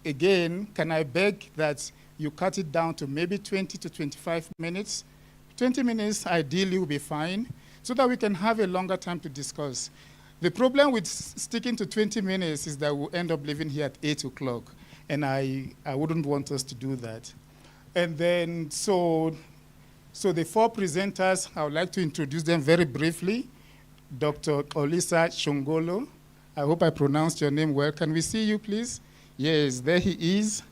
again, can I beg that you cut it down to maybe 20 to 25 minutes? 20 minutes ideally will be fine, so that we can have a longer time to discuss. The problem with sticking to 20 minutes is that we'll end up leaving here at 8 o'clock, and I wouldn't want us to do that. And then, so the four presenters, I would like to introduce them very briefly. Dr. Olisa Shongolo, I hope I pronounced your name well. Can we see you, please? Yes, there he is.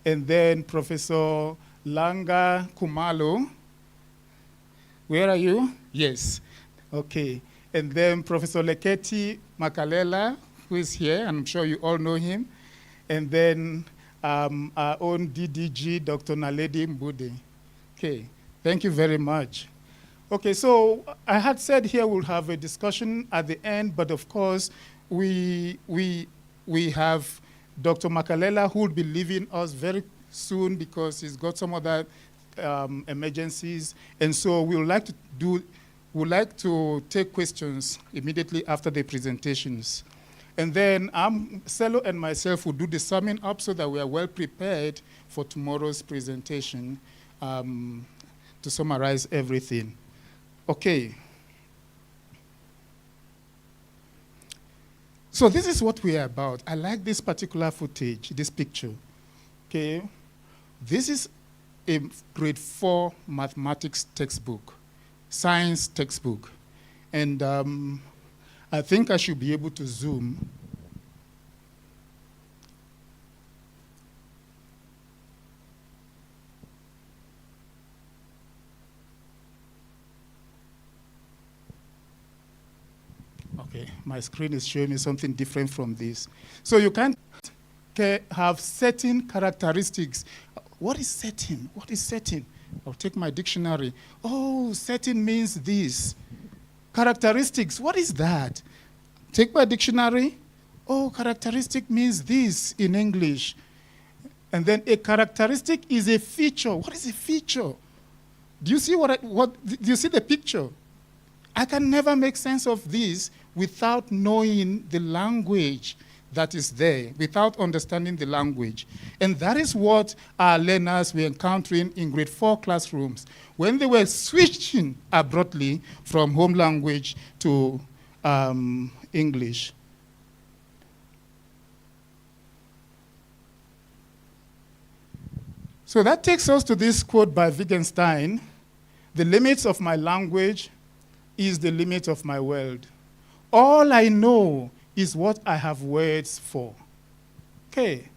And then Professor Langa Kumalo. Where are you? Yes. Okay. And then Professor Leketi Makalela, who is here, and I'm sure you all know him. And then our own DDG, Dr. Naledi Mbude. Okay, thank you very much. Okay, so I had said here we'll have a discussion at the end, but of course, we have Dr. Makalela, who will be leaving us very soon because he's got some other emergencies. And so we'd like to take questions immediately after the presentations. And then Selo and myself will do the summing up so that we are well prepared for tomorrow's presentation to summarize everything. Okay. So this is what we are about. I like this particular footage, this picture. Okay. This is a grade 4 mathematics textbook, science textbook. And I think I should be able to zoom. Okay, my screen is showing me something different from this. So you can't have certain characteristics. What is setting? What is setting? I'll take my dictionary. Oh, setting means this. Characteristics, what is that? Take my dictionary. Oh, characteristic means this in English. And then a characteristic is a feature. What is a feature? Do you see do you see the picture? I can never make sense of this without knowing the language that is there, without understanding the language. And that is what our learners were encountering in grade 4 classrooms when they were switching abruptly from home language to English. So that takes us to this quote by Wittgenstein: "The limits of my language is the limit of my world. All I know is what I have words for." Okay,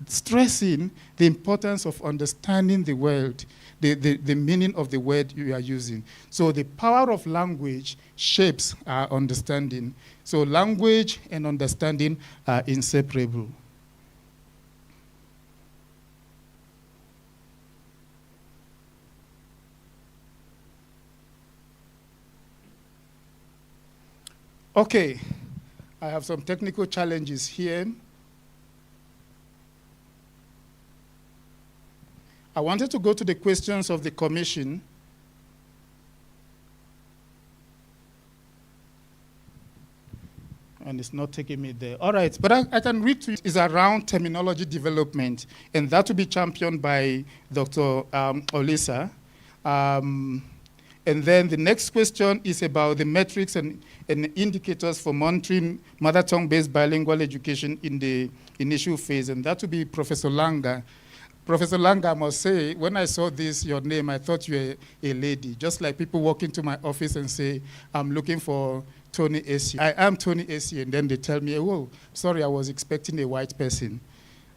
stressing the importance of understanding the world, the meaning of the word you are using. So the power of language shapes our understanding. So language and understanding are inseparable. Okay, I have some technical challenges here. I wanted to go to the questions of the commission. And it's not taking me there. All right, but I can read to you. It's around terminology development, and that will be championed by Dr. Olisa. And then the next question is about the metrics and indicators for monitoring mother tongue-based bilingual education in the initial phase, and that will be Professor Langa. Professor Langa, I must say, when I saw this, your name, I thought you were a lady, just like people walk into my office and say, "I'm looking for Tony Esi." I am Tony Esi, and then they tell me, "Oh, sorry, I was expecting a white person."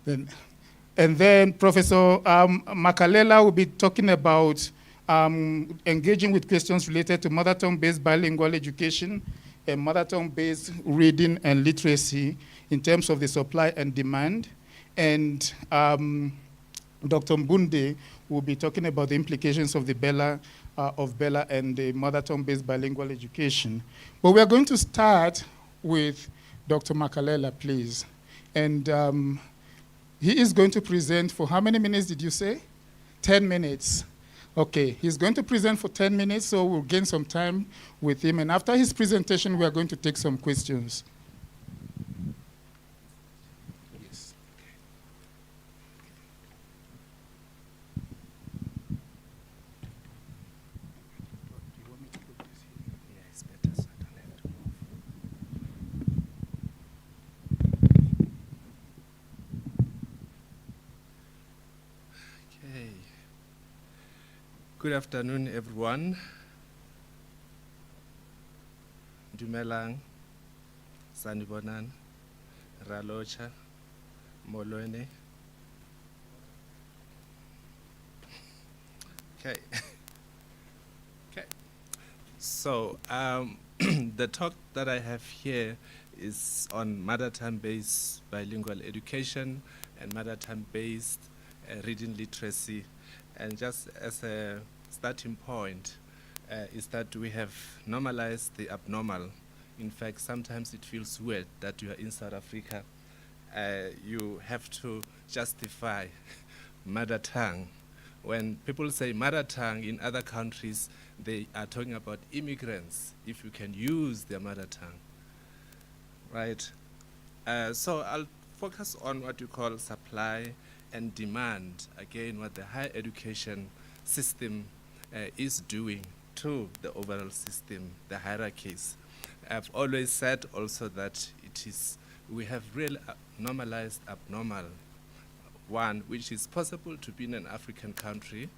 And then Professor Makalela will be talking about engaging with questions related to mother tongue-based bilingual education and mother tongue-based reading and literacy in terms of the supply and demand. And Dr. Mbunde will be talking about the implications of the Bella and the mother tongue-based bilingual education. But we are going to start with Dr. Makalela, please. And he is going to present for how many minutes did you say? 10 minutes. Okay, he's going to present for 10 minutes, so we'll gain some time with him. And after his presentation, we are going to take some questions. Yes. Good afternoon, everyone. Dumelang, Sanibonan, Ralocha, Molweni. Okay. Okay. So, the talk that I have here is on mother tongue-based bilingual education and mother tongue-based reading literacy. And just as a starting point, is that we have normalized the abnormal. In fact, sometimes it feels weird that you are in South Africa. You have to justify mother tongue. When people say mother tongue in other countries, they are talking about immigrants, if you can use their mother tongue, right? So I'll focus on what you call supply and demand, again, what the higher education system is doing to the overall system, the hierarchies. I've always said also that we have really normalized abnormal. One, which is possible to be in an African country,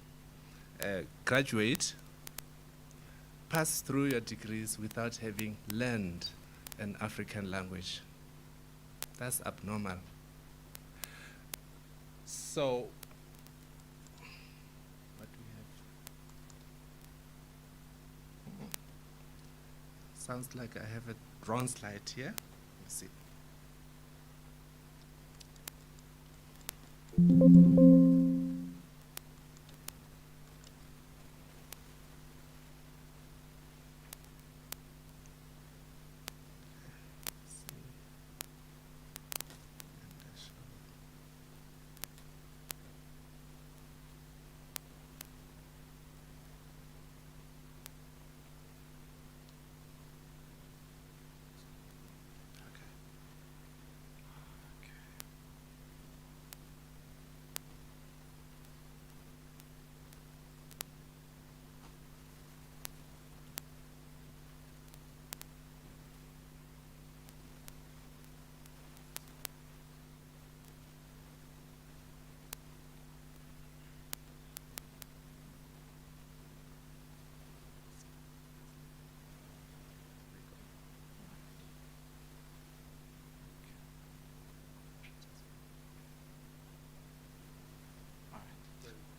graduate, pass through your degrees without having learned an African language. That's abnormal. So, what do we have? Sounds like I have a wrong slide here. Let's see.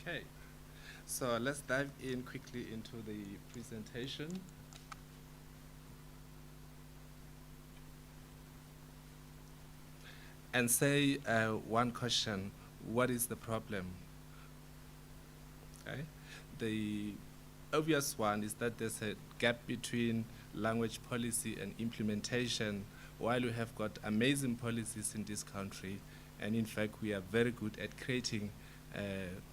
Okay, so let's dive in quickly into the presentation. And say one question, what is the problem? Okay. The obvious one is that there's a gap between language policy and implementation. While we have got amazing policies in this country, and in fact we are very good at creating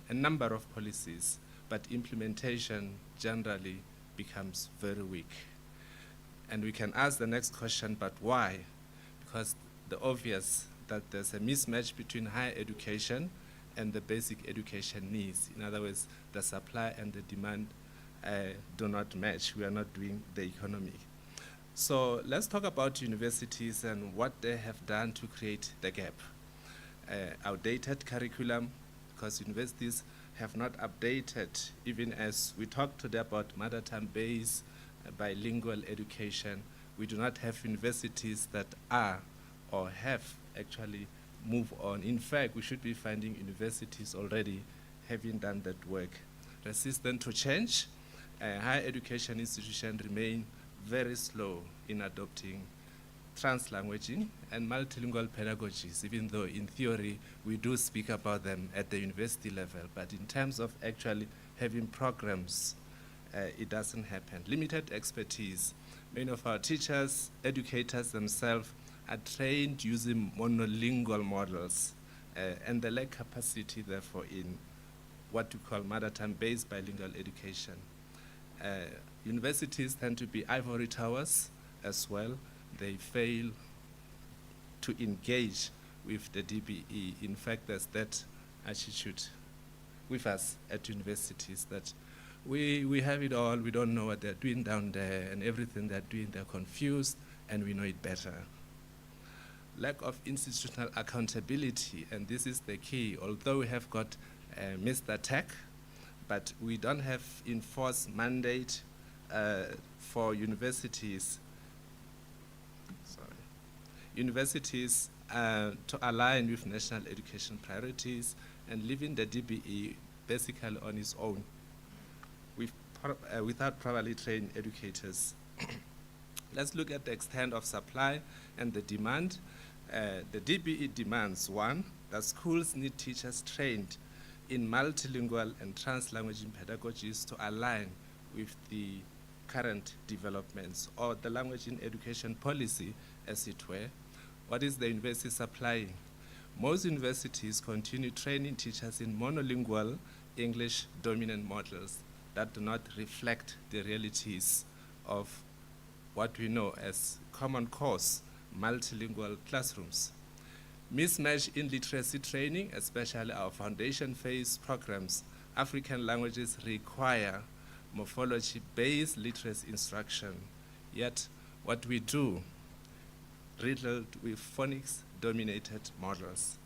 a number of policies, but implementation generally becomes very weak. And we can ask the next question, but why? Because the obvious that there's a mismatch between higher education and the basic education needs. In other words, the supply and the demand do not match. We are not doing the economy. So let's talk about universities and what they have done to create the gap. Outdated curriculum, because universities have not updated, even as we talk today about mother tongue-based bilingual education. We do not have universities that are or have actually moved on. In fact, we should be finding universities already having done that work. Resistant to change, higher education institutions remain very slow in adopting translanguaging and multilingual pedagogies, even though in theory we do speak about them at the university level. But in terms of actually having programs, it doesn't happen. Limited expertise. Many of our teachers, educators themselves are trained using monolingual models, and they lack capacity, therefore, in what we call mother tongue-based bilingual education. Universities tend to be ivory towers as well. They fail to engage with the DBE. In fact, there's that attitude with us at universities that we have it all, we don't know what they're doing down there, and everything they're doing, they're confused, and we know it better. Lack of institutional accountability, and this is the key. Although we have got Mr. Tech, but we don't have enforced mandate for universities. Universities to align with national education priorities and leaving the DBE basically on its own without properly trained educators. Let's look at the extent of supply and the demand. The DBE demands, one, that schools need teachers trained in multilingual and translanguage pedagogies to align with the current developments, or the language in education policy, as it were. What is the university supplying? Most universities continue training teachers in monolingual English dominant models that do not reflect the realities of what we know as common course multilingual classrooms. Mismatch in literacy training, especially our foundation phase programs. African languages require morphology-based literacy instruction, yet what we do riddled with phonics-dominated models.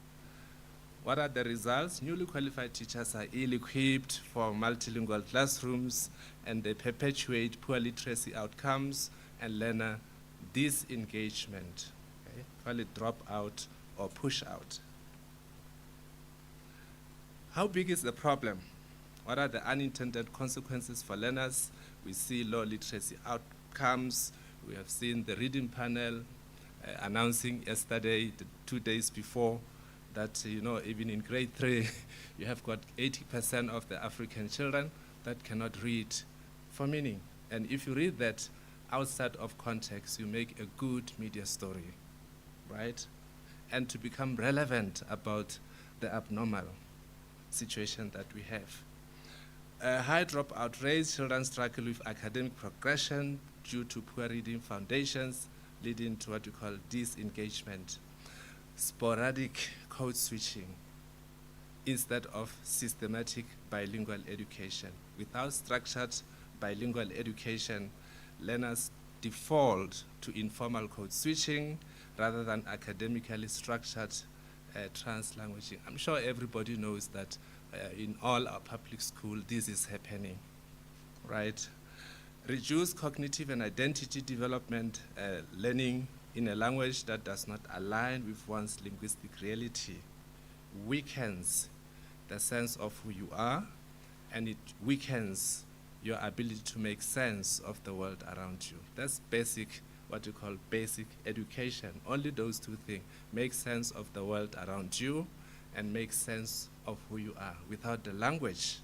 What are the results? Newly qualified teachers are ill-equipped for multilingual classrooms, and they perpetuate poor literacy outcomes and learner disengagement. Okay? Call it dropout or push out. How big is the problem? What are the unintended consequences for learners? We see low literacy outcomes. We have seen the reading panel announcing yesterday, 2 days before, that even in grade 3, you have got 80% of the African children that cannot read for meaning. And if you read that outside of context, you make a good media story, right? And to become relevant about the abnormal situation that we have. High dropout rates, children struggle with academic progression due to poor reading foundations, leading to what we call disengagement. Sporadic code switching instead of systematic bilingual education. Without structured bilingual education, learners default to informal code switching rather than academically structured translanguaging. I'm sure everybody knows that in all our public schools this is happening, right? Reduced cognitive and identity development, learning in a language that does not align with one's linguistic reality weakens the sense of who you are, and it weakens your ability to make sense of the world around you. That's basic, what you call basic education. Only those two things, make sense of the world around you and make sense of who you are. Without the language,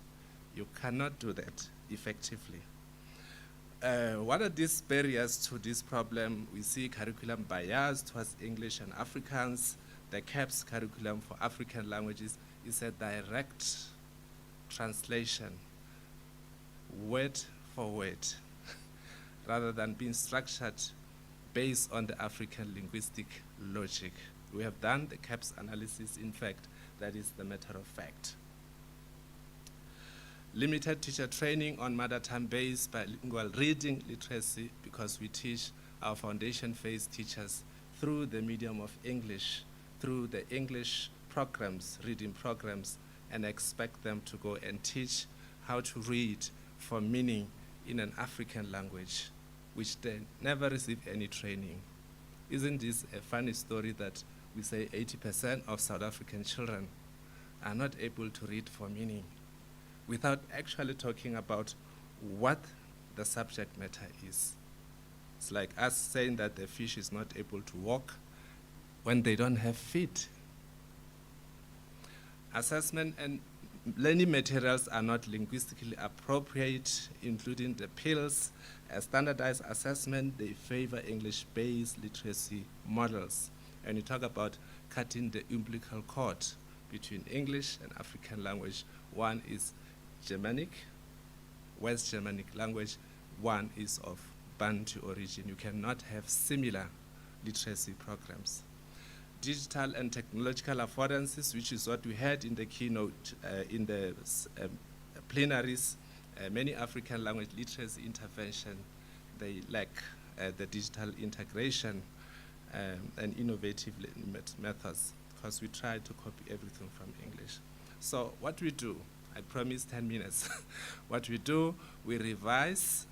you cannot do that effectively. What are these barriers to this problem? We see curriculum bias towards English and Afrikaans. The CAPS curriculum for African languages is a direct translation, word for word, rather than being structured based on the African linguistic logic. We have done the CAPS analysis. In fact, that is the matter of fact. Limited teacher training on mother tongue-based bilingual reading literacy, because we teach our foundation phase teachers through the medium of English, through the English programs, reading programs, and expect them to go and teach how to read for meaning in an African language, which they never receive any training. Isn't this a funny story that we say 80% of South African children are not able to read for meaning, without actually talking about what the subject matter is? It's like us saying that the fish is not able to walk when they don't have feet. Assessment and learning materials are not linguistically appropriate, including the pills. A standardized assessment, they favor English-based literacy models. And you talk about cutting the umbilical cord between English and African language. One is Germanic, West Germanic language. One is of Bantu origin. You cannot have similar literacy programs. Digital and technological affordances, which is what we had in the keynote, in the plenaries. Many African language literacy intervention, they lack the digital integration and innovative methods, because we try to copy everything from English. So what we do, I promise 10 minutes. What we do, we revise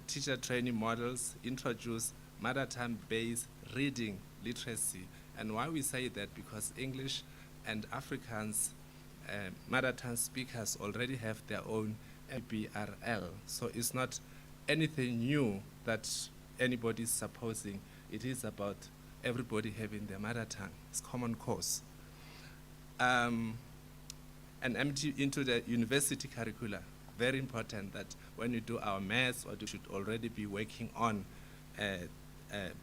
teacher training models, introduce mother tongue-based reading literacy. And why we say that? Because English and Afrikaans mother tongue speakers already have their own BRL. So it's not anything new that anybody is supposing. It is about everybody having their mother tongue. It's common cause. And empty into the university curricula. Very important that when you do our maths, or you should already be working on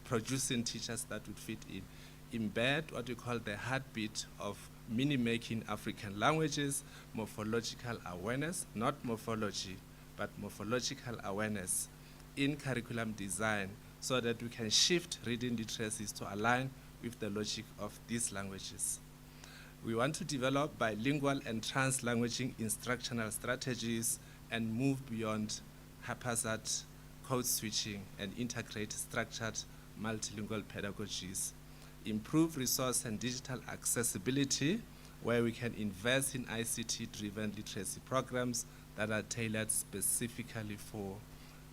producing teachers that would fit in. Embed what we call the heartbeat of mini-making African languages, morphological awareness, not morphology, but morphological awareness in curriculum design so that we can shift reading literacies to align with the logic of these languages. We want to develop bilingual and trans-languaging instructional strategies and move beyond haphazard code switching and integrate structured multilingual pedagogies. Improve resource and digital accessibility, where we can invest in ICT-driven literacy programs that are tailored specifically for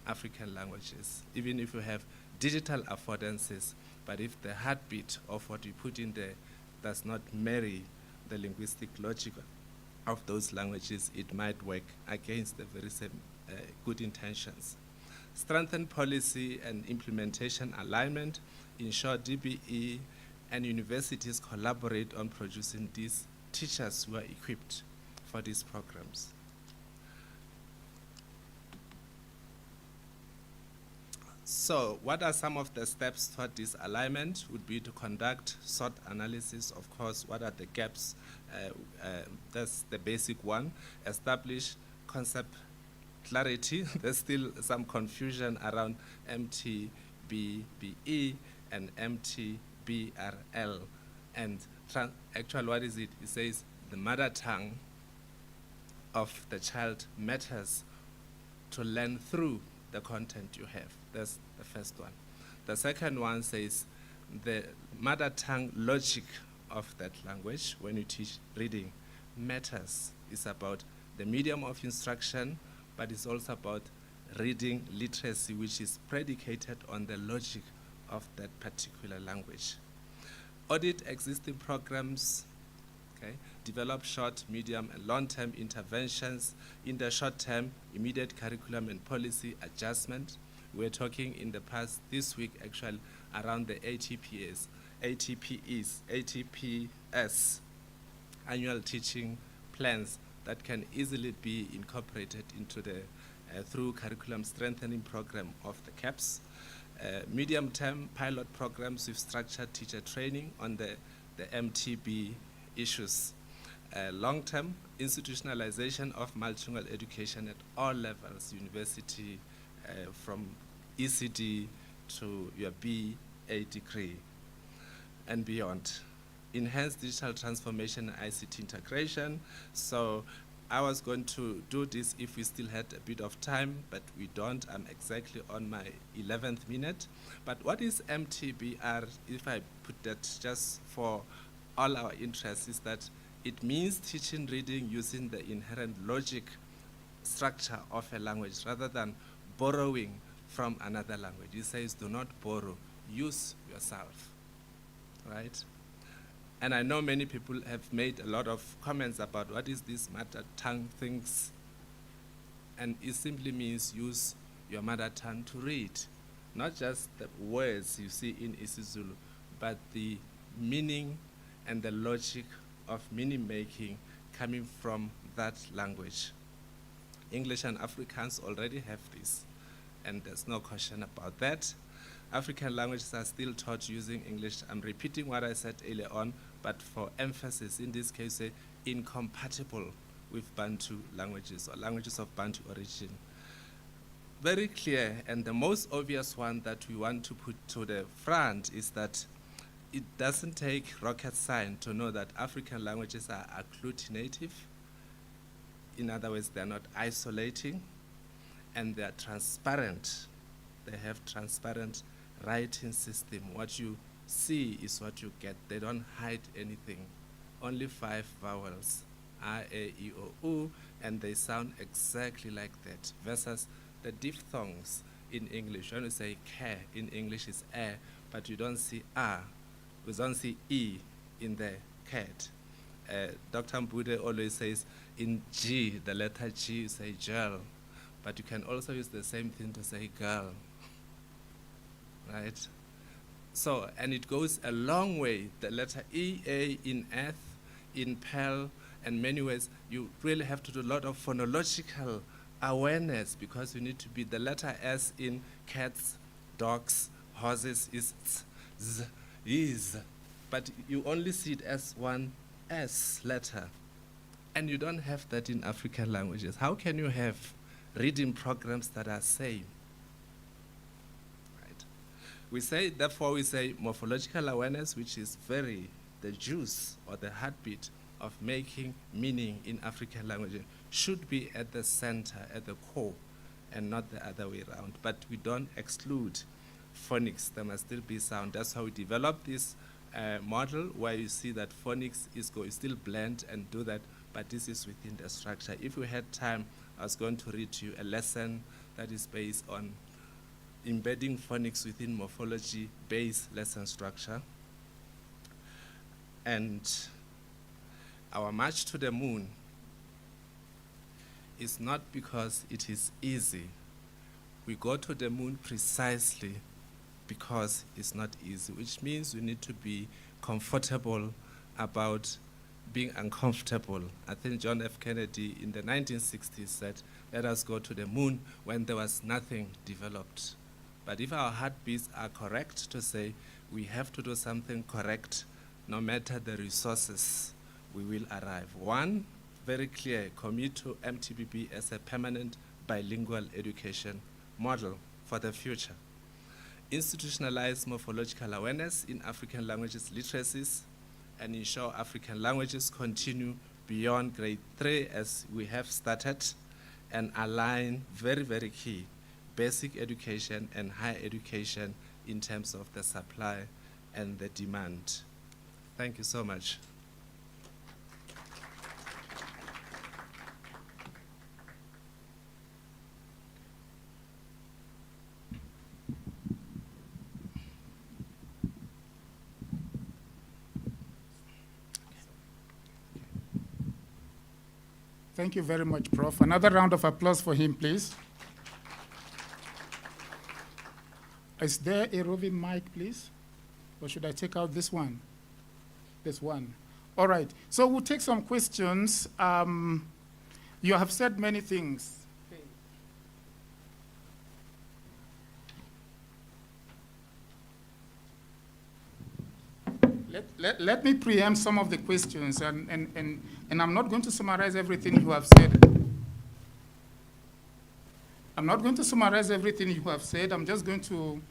African languages. Even if you have digital affordances, but if the heartbeat of what we put in there does not marry the linguistic logic of those languages, it might work against the very same good intentions. Strengthen policy and implementation alignment, ensure DBE and universities collaborate on producing these teachers who are equipped for these programs. So what are some of the steps toward this alignment? Would be to conduct SWOT analysis, of course, what are the gaps? That's the basic one. Establish concept clarity. There's still some confusion around MTBBE and MTBRL. And actually, what is it? It says the mother tongue of the child matters to learn through the content you have. That's the first one. The second one says the mother tongue logic of that language when you teach reading matters. It's about the medium of instruction, but it's also about reading literacy, which is predicated on the logic of that particular language. Audit existing programs, okay? Develop short, medium, and long-term interventions. In the short term, immediate curriculum and policy adjustment. We're talking in the past, this week actually, around the ATPS, ATPS, annual teaching plans that can easily be incorporated into the through curriculum strengthening program of the CAPS. Medium-term pilot programs with structured teacher training on the MTB issues. Long-term institutionalization of multilingual education at all levels, university, from ECD to your BA degree and beyond. Enhance digital transformation and ICT integration. So I was going to do this if we still had a bit of time, but we don't. I'm exactly on my 11th minute. But what is MTBR, if I put that just for all our interests, is that it means teaching reading using the inherent logic structure of a language rather than borrowing from another language. It says do not borrow, use yourself, right? And I know many people have made a lot of comments about what is this mother tongue things. And it simply means use your mother tongue to read. Not just the words you see in isiZulu, but the meaning and the logic of meaning making coming from that language. English and Afrikaans already have this, and there's no question about that. African languages are still taught using English. I'm repeating what I said earlier on, but for emphasis, in this case, incompatible with Bantu languages or languages of Bantu origin. Very clear, and the most obvious one that we want to put to the front is that it doesn't take rocket science to know that African languages are agglutinative. In other words, they're not isolating, and they're transparent. They have transparent writing system. What you see is what you get. They don't hide anything. Only 5 vowels A, E, O, U, and they sound exactly like that, versus the diphthongs in English. When you say care in English is air, but you don't see A, we don't see E in the cat. Dr. Mbude always says in G, the letter G, you say gel, but you can also use the same thing to say girl, right? So, and it goes a long way. The letter E, A in earth, in pearl, and many ways, you really have to do a lot of phonological awareness because you need to be the letter S in cats, dogs, horses is z, is, but you only see it as one S letter. And you don't have that in African languages. How can you have reading programs that are same? Right? We say, therefore we say morphological awareness, which is very the juice or the heartbeat of making meaning in African languages, should be at the center, at the core, and not the other way around. But we don't exclude phonics. There must still be sound. That's how we develop this model where you see that phonics is still blend and do that, but this is within the structure. If we had time, I was going to read to you a lesson that is based on embedding phonics within morphology-based lesson structure. And our march to the moon is not because it is easy. We go to the moon precisely because it's not easy, which means we need to be comfortable about being uncomfortable. I think John F. Kennedy in the 1960s said, let us go to the moon when there was nothing developed. But if our heartbeats are correct to say we have to do something correct, no matter the resources, we will arrive. One, very clear, commit to MTBB as a permanent bilingual education model for the future. Institutionalize morphological awareness in African languages literacies and ensure African languages continue beyond grade 3 as we have started, and align, very, very key, basic education and higher education in terms of the supply and the demand. Thank you so much. Thank you very much, Prof. Another round of applause for him, please. Is there a roving mic, please? Or should I take out this one? This one. All right. So we'll take some questions. You have said many things. Let me preempt some of the questions, and I'm not going to summarize everything you have said. I'm not going to summarize everything you have said. I'm just going to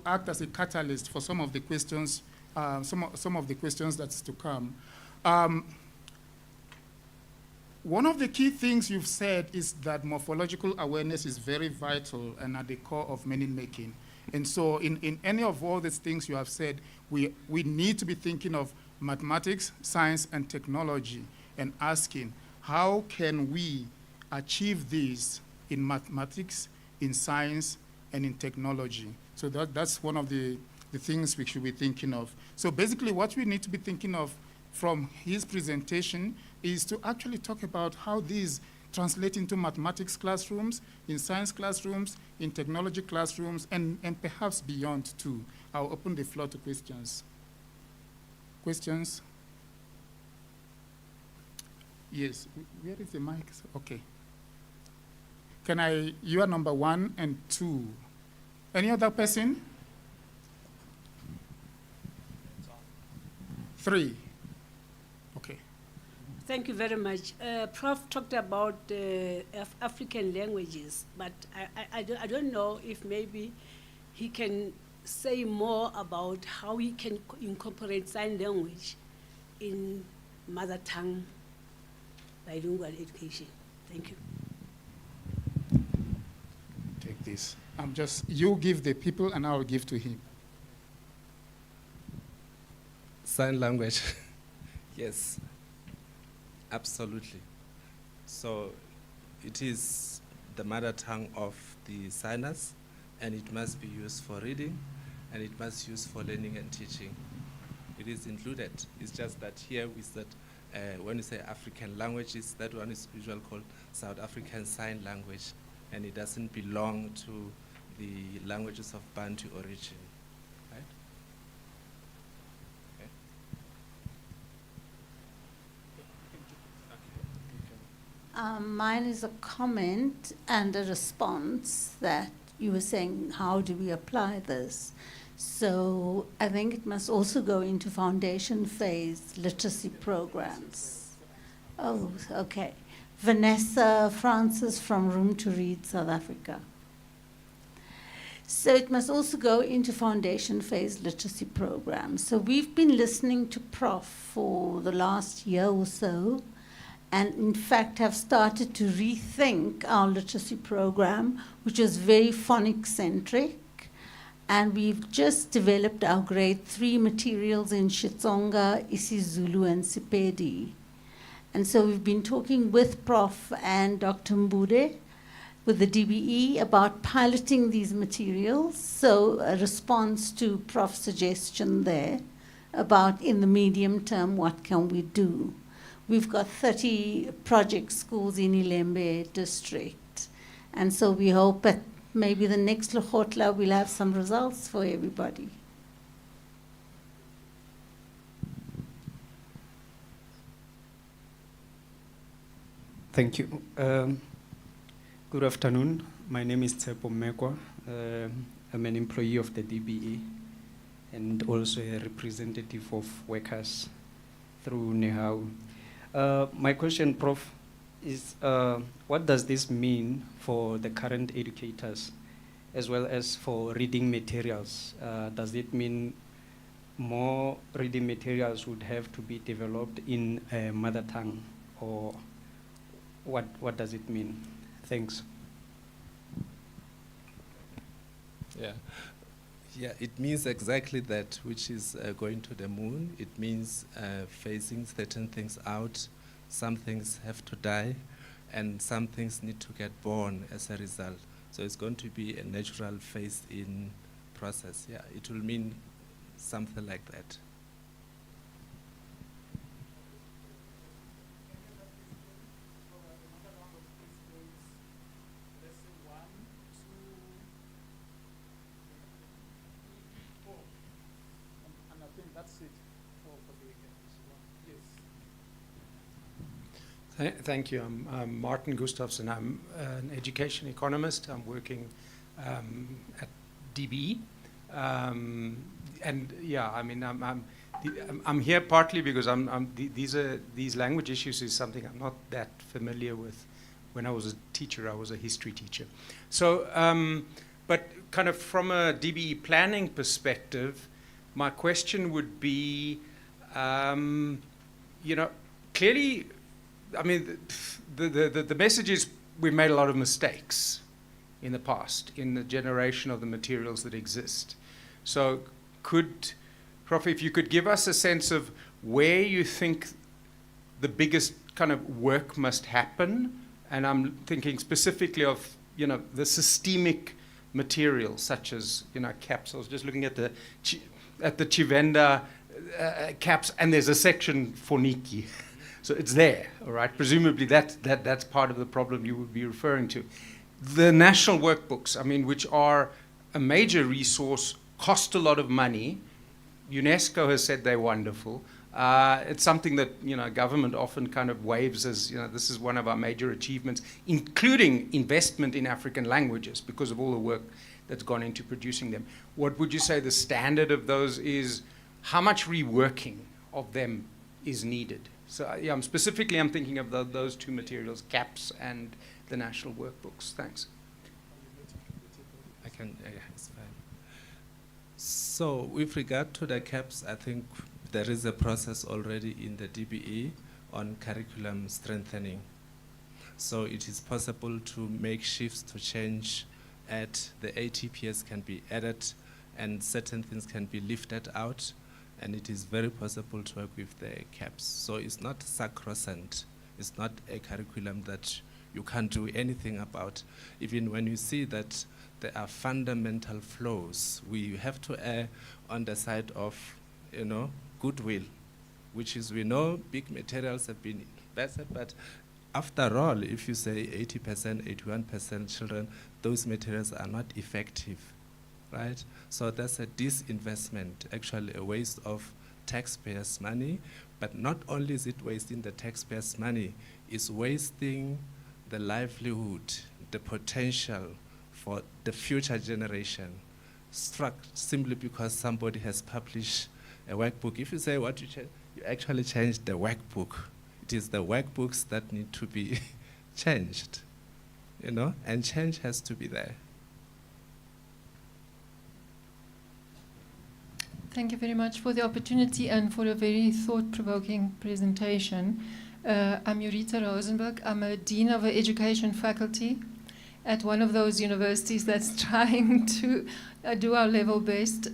act as a catalyst for some of the questions, some of the questions that's to come. One of the key things you've said is that morphological awareness is very vital and at the core of meaning making. And so in any of all these things you have said, we need to be thinking of mathematics, science, and technology and asking, how can we achieve this in mathematics, in science, and in technology? So that's one of the things we should be thinking of. So basically what we need to be thinking of from his presentation is to actually talk about how these translate into mathematics classrooms, in science classrooms, in technology classrooms, and perhaps beyond too. I'll open the floor to questions. Questions? Yes, where is the mic? Okay. You are number 1 and 2. Any other person? 3. Okay. Thank you very much. Prof talked about African languages, but I don't know if maybe he can say more about how he can incorporate sign language in mother tongue bilingual education. Thank you. Take this. You give the people and I'll give to him. Sign language, yes. Absolutely. So it is the mother tongue of the signers, and it must be used for reading, and it must be used for learning and teaching. It is included. It's just that here we said, when we say African languages, that one is usually called South African Sign Language, and it doesn't belong to the languages of Bantu origin, right? Mine is a comment and a response that you were saying, how do we apply this? So I think it must also go into foundation phase literacy programs. Oh, okay. Vanessa Francis from Room to Read, South Africa. So it must also go into foundation phase literacy programs. So we've been listening to Prof for the last year or so, and in fact have started to rethink our literacy program, which is very phonics-centric. And we've just developed our grade 3 materials in Xitsonga, isiZulu, and Sepedi. And so we've been talking with Prof and Dr. Mbude, with the DBE, about piloting these materials. So a response to Prof's suggestion there about in the medium term, what can we do? We've got 30 project schools in Ilembe district. And so we hope that maybe the next Lekgotla we'll have some results for everybody. Thank you. Good afternoon. My name is Tsepo Mekwa. I'm an employee of the DBE and also a representative of workers through NEHAU. My question, Prof, is what does this mean for the current educators as well as for reading materials? Does it mean more reading materials would have to be developed in mother tongue, or what does it mean? Thanks. Yeah, it means exactly that, which is going to the moon. It means phasing certain things out. Some things have to die, and some things need to get born as a result. So it's going to be a natural phased-in process. Yeah, it will mean something like that. Thank you. I'm Martin Gustafsson. I'm an education economist. I'm working at DBE. And yeah, I mean, I'm here partly because these language issues is something I'm not that familiar with. When I was a teacher, I was a history teacher. So, but kind of from a DBE planning perspective, my question would be, you know, clearly, I mean, the message is we've made a lot of mistakes in the past in the generation of the materials that exist. So Prof, if you could give us a sense of where you think the biggest kind of work must happen, and I'm thinking specifically of, you know, the systemic materials such as, you know, caps. I was just looking at the Chivenda caps, and there's a section for Niki. So it's there, all right? Presumably that's part of the problem you would be referring to. The national workbooks, I mean, which are a major resource, cost a lot of money. UNESCO has said they're wonderful. It's something that, you know, government often kind of waves as, you know, this is one of our major achievements, including investment in African languages because of all the work that's gone into producing them. What would you say the standard of those is? How much reworking of them is needed? So yeah, I'm thinking of those two materials, CAPS and the national workbooks. Thanks. I can, it's fine. So with regard to the CAPS, I think there is a process already in the DBE on curriculum strengthening. So it is possible to make shifts to change at the ATPS can be added and certain things can be lifted out, and it is very possible to work with the CAPS. So it's not sacrosanct. It's not a curriculum that you can't do anything about. Even when you see that there are fundamental flaws, we have to err on the side of, goodwill, which is, we know big materials have been invested, but after all, if you say 80%, 81% children, those materials are not effective, right? So that's a disinvestment, actually a waste of taxpayers' money. But not only is it wasting the taxpayers' money, it's wasting the livelihood, the potential for the future generation, struck simply because somebody has published a workbook. If you say what you actually changed the workbook. It is the workbooks that need to be changed, and change has to be there. Thank you very much for the opportunity and for a very thought-provoking presentation. I'm Jurita Rosenberg. I'm a Dean of the Education Faculty at one of those universities that's trying to do our level best.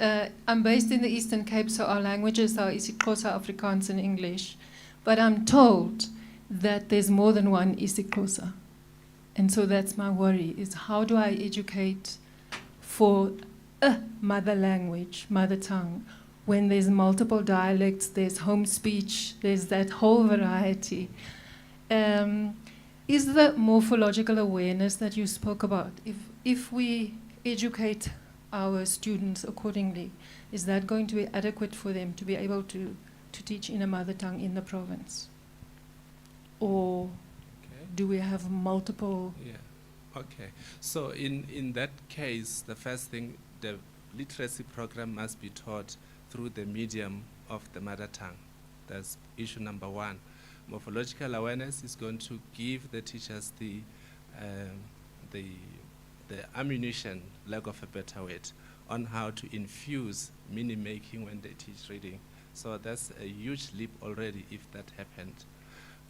I'm based in the Eastern Cape, so our languages are isiXhosa, Afrikaans, and English. But I'm told that there's more than one isiXhosa. And so that's my worry, is how do I educate for a mother language, mother tongue, when there's multiple dialects, there's home speech, there's that whole variety. Is the morphological awareness that you spoke about, if we educate our students accordingly, is that going to be adequate for them to be able to teach in a mother tongue in the province? Or do we have multiple? Yeah, okay. So in that case, the first thing, the literacy program must be taught through the medium of the mother tongue. That's issue number one. Morphological awareness is going to give the teachers the ammunition, lack of a better word, on how to infuse meaning making when they teach reading. So that's a huge leap already if that happened.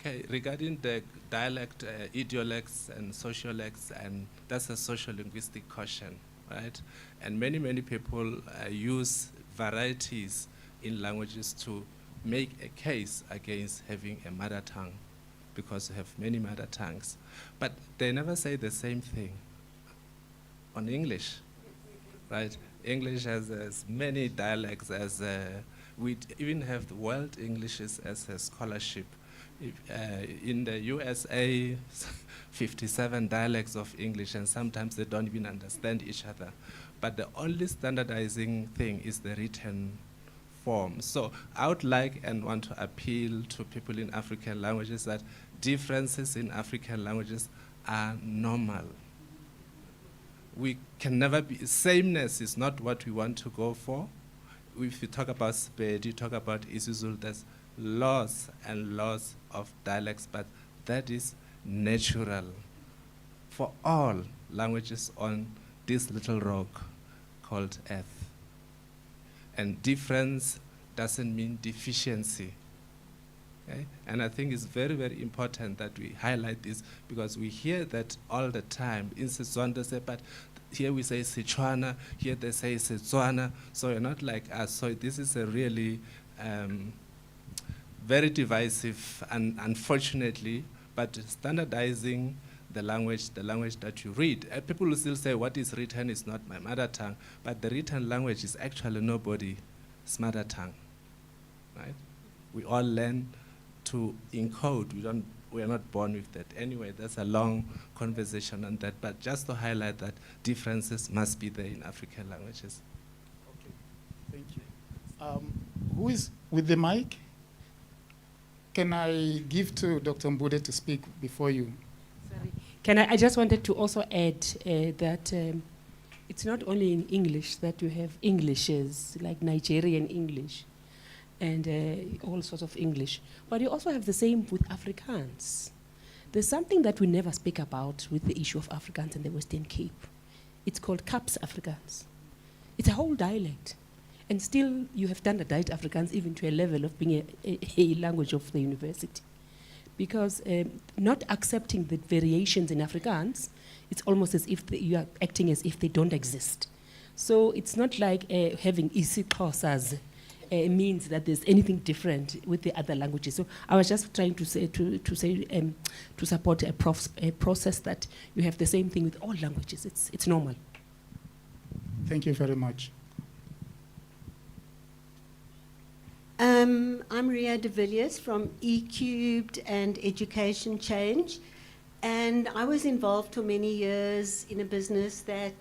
Okay, regarding the dialect, idiolects and sociolects, and that's a social-linguistic question, right? And many people use varieties in languages to make a case against having a mother tongue, because you have many mother tongues. But they never say the same thing on English, right? English has as many dialects as we even have the World Englishes as a scholarship. In the USA, 57 dialects of English, and sometimes they don't even understand each other. But the only standardizing thing is the written form. So I would like and want to appeal to people in African languages that differences in African languages are normal. We can never be, sameness is not what we want to go for. If you talk about Sepedi, you talk about isiZulu, there's lots and lots of dialects, but that is natural for all languages on this little rock called Earth. And difference doesn't mean deficiency. Okay? And I think it's very important that we highlight this, because we hear that all the time. In Setswana they say, but here we say Setswana, here they say Setswana, so you're not like us. So this is a really very divisive, and unfortunately, but standardizing the language that you read. People will still say what is written is not my mother tongue, but the written language is actually nobody's mother tongue, right? We all learn to encode. We are not born with that. Anyway, that's a long conversation on that, but just to highlight that differences must be there in African languages. Okay, thank you. Who is with the mic? Can I give to Dr. Mbude to speak before you? Sorry. I just wanted to also add that it's not only in English that you have Englishes, like Nigerian English and all sorts of English, but you also have the same with Afrikaans. There's something that we never speak about with the issue of Afrikaans in the Western Cape. It's called Caps Afrikaans. It's a whole dialect. And still you have standardized Afrikaans even to a level of being a language of the university. Because not accepting the variations in Afrikaans, it's almost as if you are acting as if they don't exist. So it's not like having isiXhosas means that there's anything different with the other languages. So I was just trying to say to support a process that you have the same thing with all languages. It's normal. Thank you very much. I'm Ria de Villiers from E-Cubed and Education Change, and I was involved for many years in a business that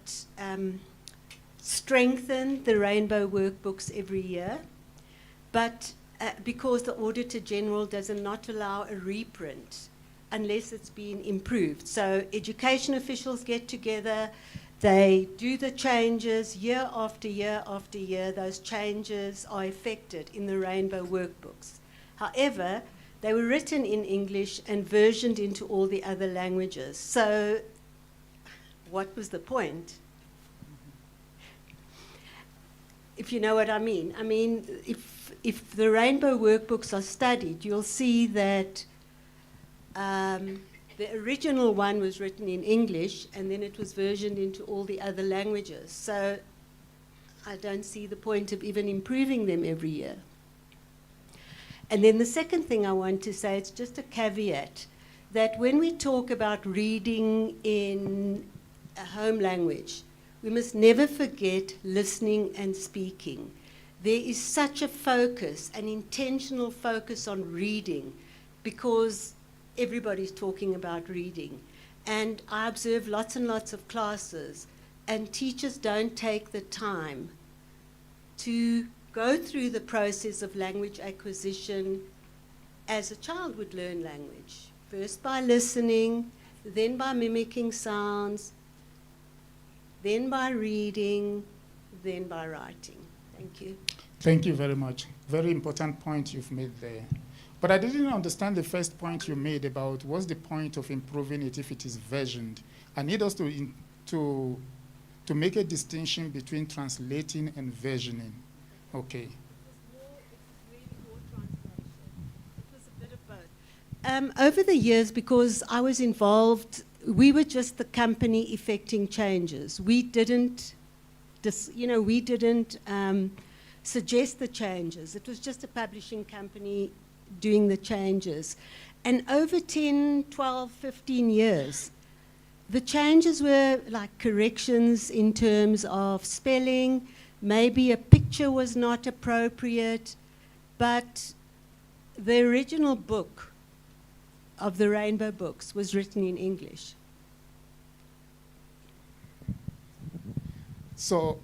strengthened the rainbow workbooks every year, but because the Auditor General does not allow a reprint unless it's been improved. So education officials get together, they do the changes year after year after year. Those changes are effected in the rainbow workbooks. However, they were written in English and versioned into all the other languages. So what was the point? If you know what I mean. I mean, if the rainbow workbooks are studied, you'll see that the original one was written in English and then it was versioned into all the other languages. So I don't see the point of even improving them every year. And then the second thing I want to say, it's just a caveat, that when we talk about reading in a home language, we must never forget listening and speaking. There is such a focus, an intentional focus on reading, because everybody's talking about reading. And I observe lots and lots of classes, and teachers don't take the time to go through the process of language acquisition as a child would learn language. First by listening, then by mimicking sounds, then by reading, then by writing. Thank you. Thank you very much. Very important point you've made there. But I didn't understand the first point you made about what's the point of improving it if it is versioned. I need us to make a distinction between translating and versioning. Okay. Over the years, because I was involved, we were just the company effecting changes. We didn't, suggest the changes. It was just a publishing company doing the changes. And over 10, 12, 15 years, the changes were like corrections in terms of spelling. Maybe a picture was not appropriate, but the original book of the Rainbow Books was written in English. So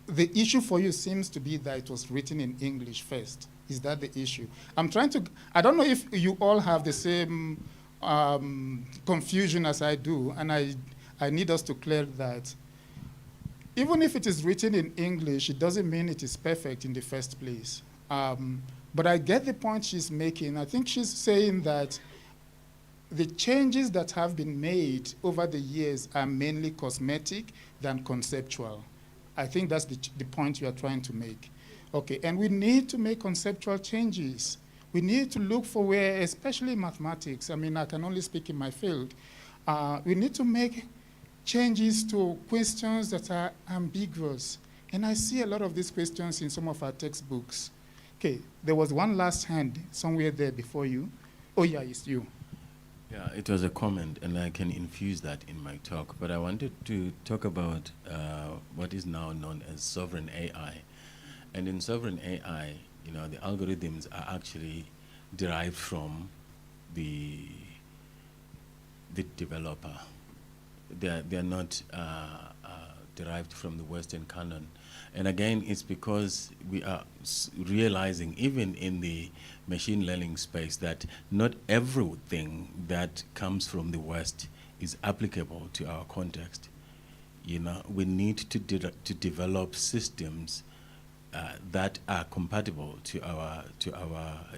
the issue for you seems to be that it was written in English first. Is that the issue? I don't know if you all have the same confusion as I do, and I need us to clear that. Even if it is written in English, it doesn't mean it is perfect in the first place. But I get the point she's making. I think she's saying that the changes that have been made over the years are mainly cosmetic than conceptual. I think that's the point you are trying to make. Okay, and we need to make conceptual changes. We need to look for where, especially mathematics, I mean, I can only speak in my field. We need to make changes to questions that are ambiguous. And I see a lot of these questions in some of our textbooks. Okay, there was one last hand somewhere there before you. Oh yeah, it's you. Yeah, it was a comment, and I can infuse that in my talk. But I wanted to talk about what is now known as sovereign AI. And in sovereign AI, the algorithms are actually derived from the developer. They're not derived from the Western canon. And again, it's because we are realizing, even in the machine learning space, that not everything that comes from the West is applicable to our context. We need to develop systems that are compatible to our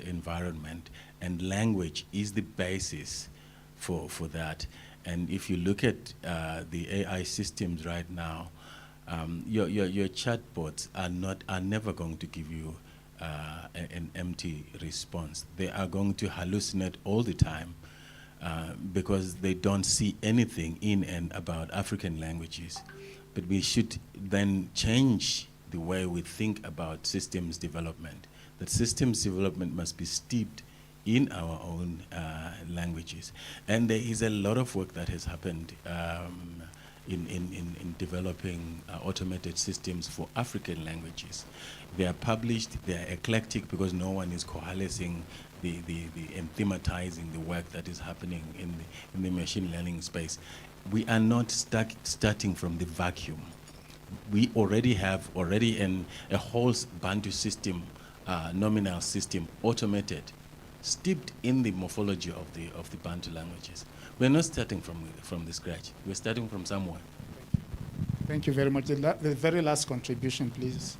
environment, and language is the basis for that. And if you look at the AI systems right now, your chatbots are never going to give you an empty response. They are going to hallucinate all the time because they don't see anything in and about African languages. But we should then change the way we think about systems development. That systems development must be steeped in our own languages. And there is a lot of work that has happened in developing automated systems for African languages. They are published, they are eclectic because no one is coalescing and thematizing the work that is happening in the machine learning space. We are not starting from the vacuum. We already have a whole Bantu system, nominal system, automated, steeped in the morphology of the Bantu languages. We're not starting from the scratch. We're starting from somewhere. Thank you very much. The very last contribution, please.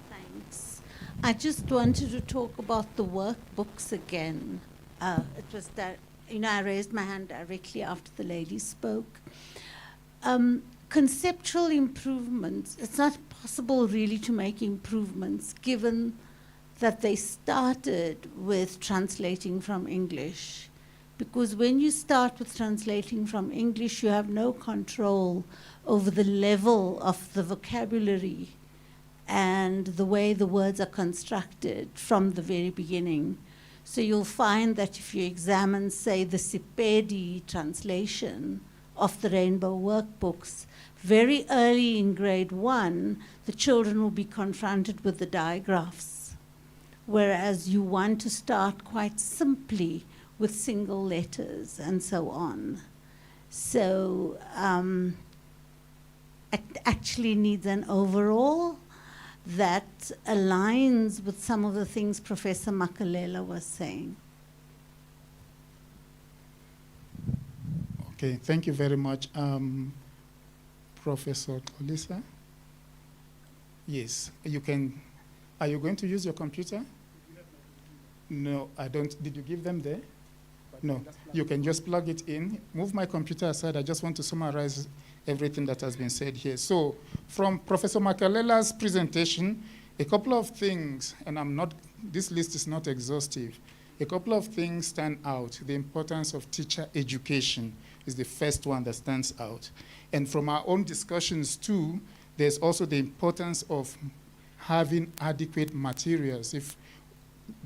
Thanks. I just wanted to talk about the workbooks again. It was that, I raised my hand directly after the lady spoke. Conceptual improvements, it's not possible really to make improvements given that they started with translating from English. Because when you start with translating from English, you have no control over the level of the vocabulary and the way the words are constructed from the very beginning. So you'll find that if you examine, say, the Sepedi translation of the Rainbow workbooks, very early in grade 1, the children will be confronted with the digraphs, whereas you want to start quite simply with single letters and so on. So it actually needs an overall that aligns with some of the things Professor Makalela was saying. Okay, thank you very much. Professor Kolisa? Yes, you can. Are you going to use your computer? No, I don't. Did you give them there? No, you can just plug it in. Move my computer aside. I just want to summarize everything that has been said here. So from Professor Makalela's presentation, a couple of things, and this list is not exhaustive. A couple of things stand out. The importance of teacher education is the first one that stands out. And from our own discussions too, there's also the importance of having adequate materials if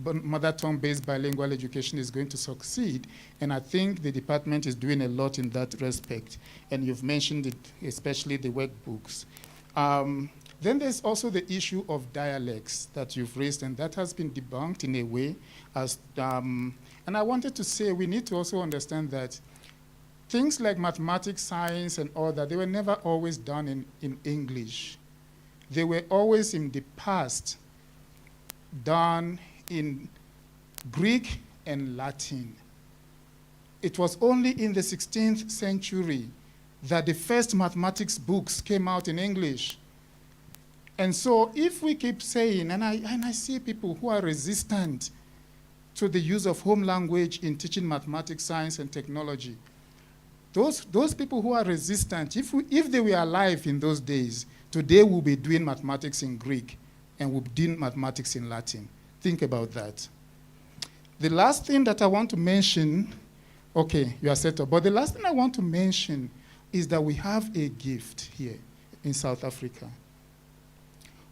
mother tongue-based bilingual education is going to succeed. And I think the department is doing a lot in that respect. And you've mentioned it, especially the workbooks. Then there's also the issue of dialects that you've raised, and that has been debunked in a way. And I wanted to say we need to also understand that things like mathematics, science, and all that, they were never always done in English. They were always in the past done in Greek and Latin. It was only in the 16th century that the first mathematics books came out in English. And so if we keep saying, and I see people who are resistant to the use of home language in teaching mathematics, science, and technology, those people who are resistant, if they were alive in those days, today we'll be doing mathematics in Greek and we'll be doing mathematics in Latin. Think about that. The last thing that I want to mention, okay, you are set up, but the last thing I want to mention is that we have a gift here in South Africa.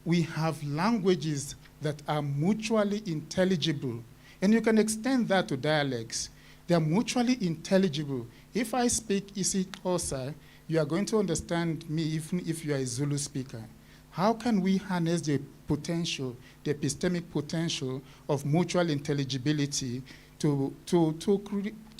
We have languages that are mutually intelligible, and you can extend that to dialects. They are mutually intelligible. If I speak isiXhosa, you are going to understand me even if you are a Zulu speaker. How can we harness the potential, the epistemic potential of mutual intelligibility to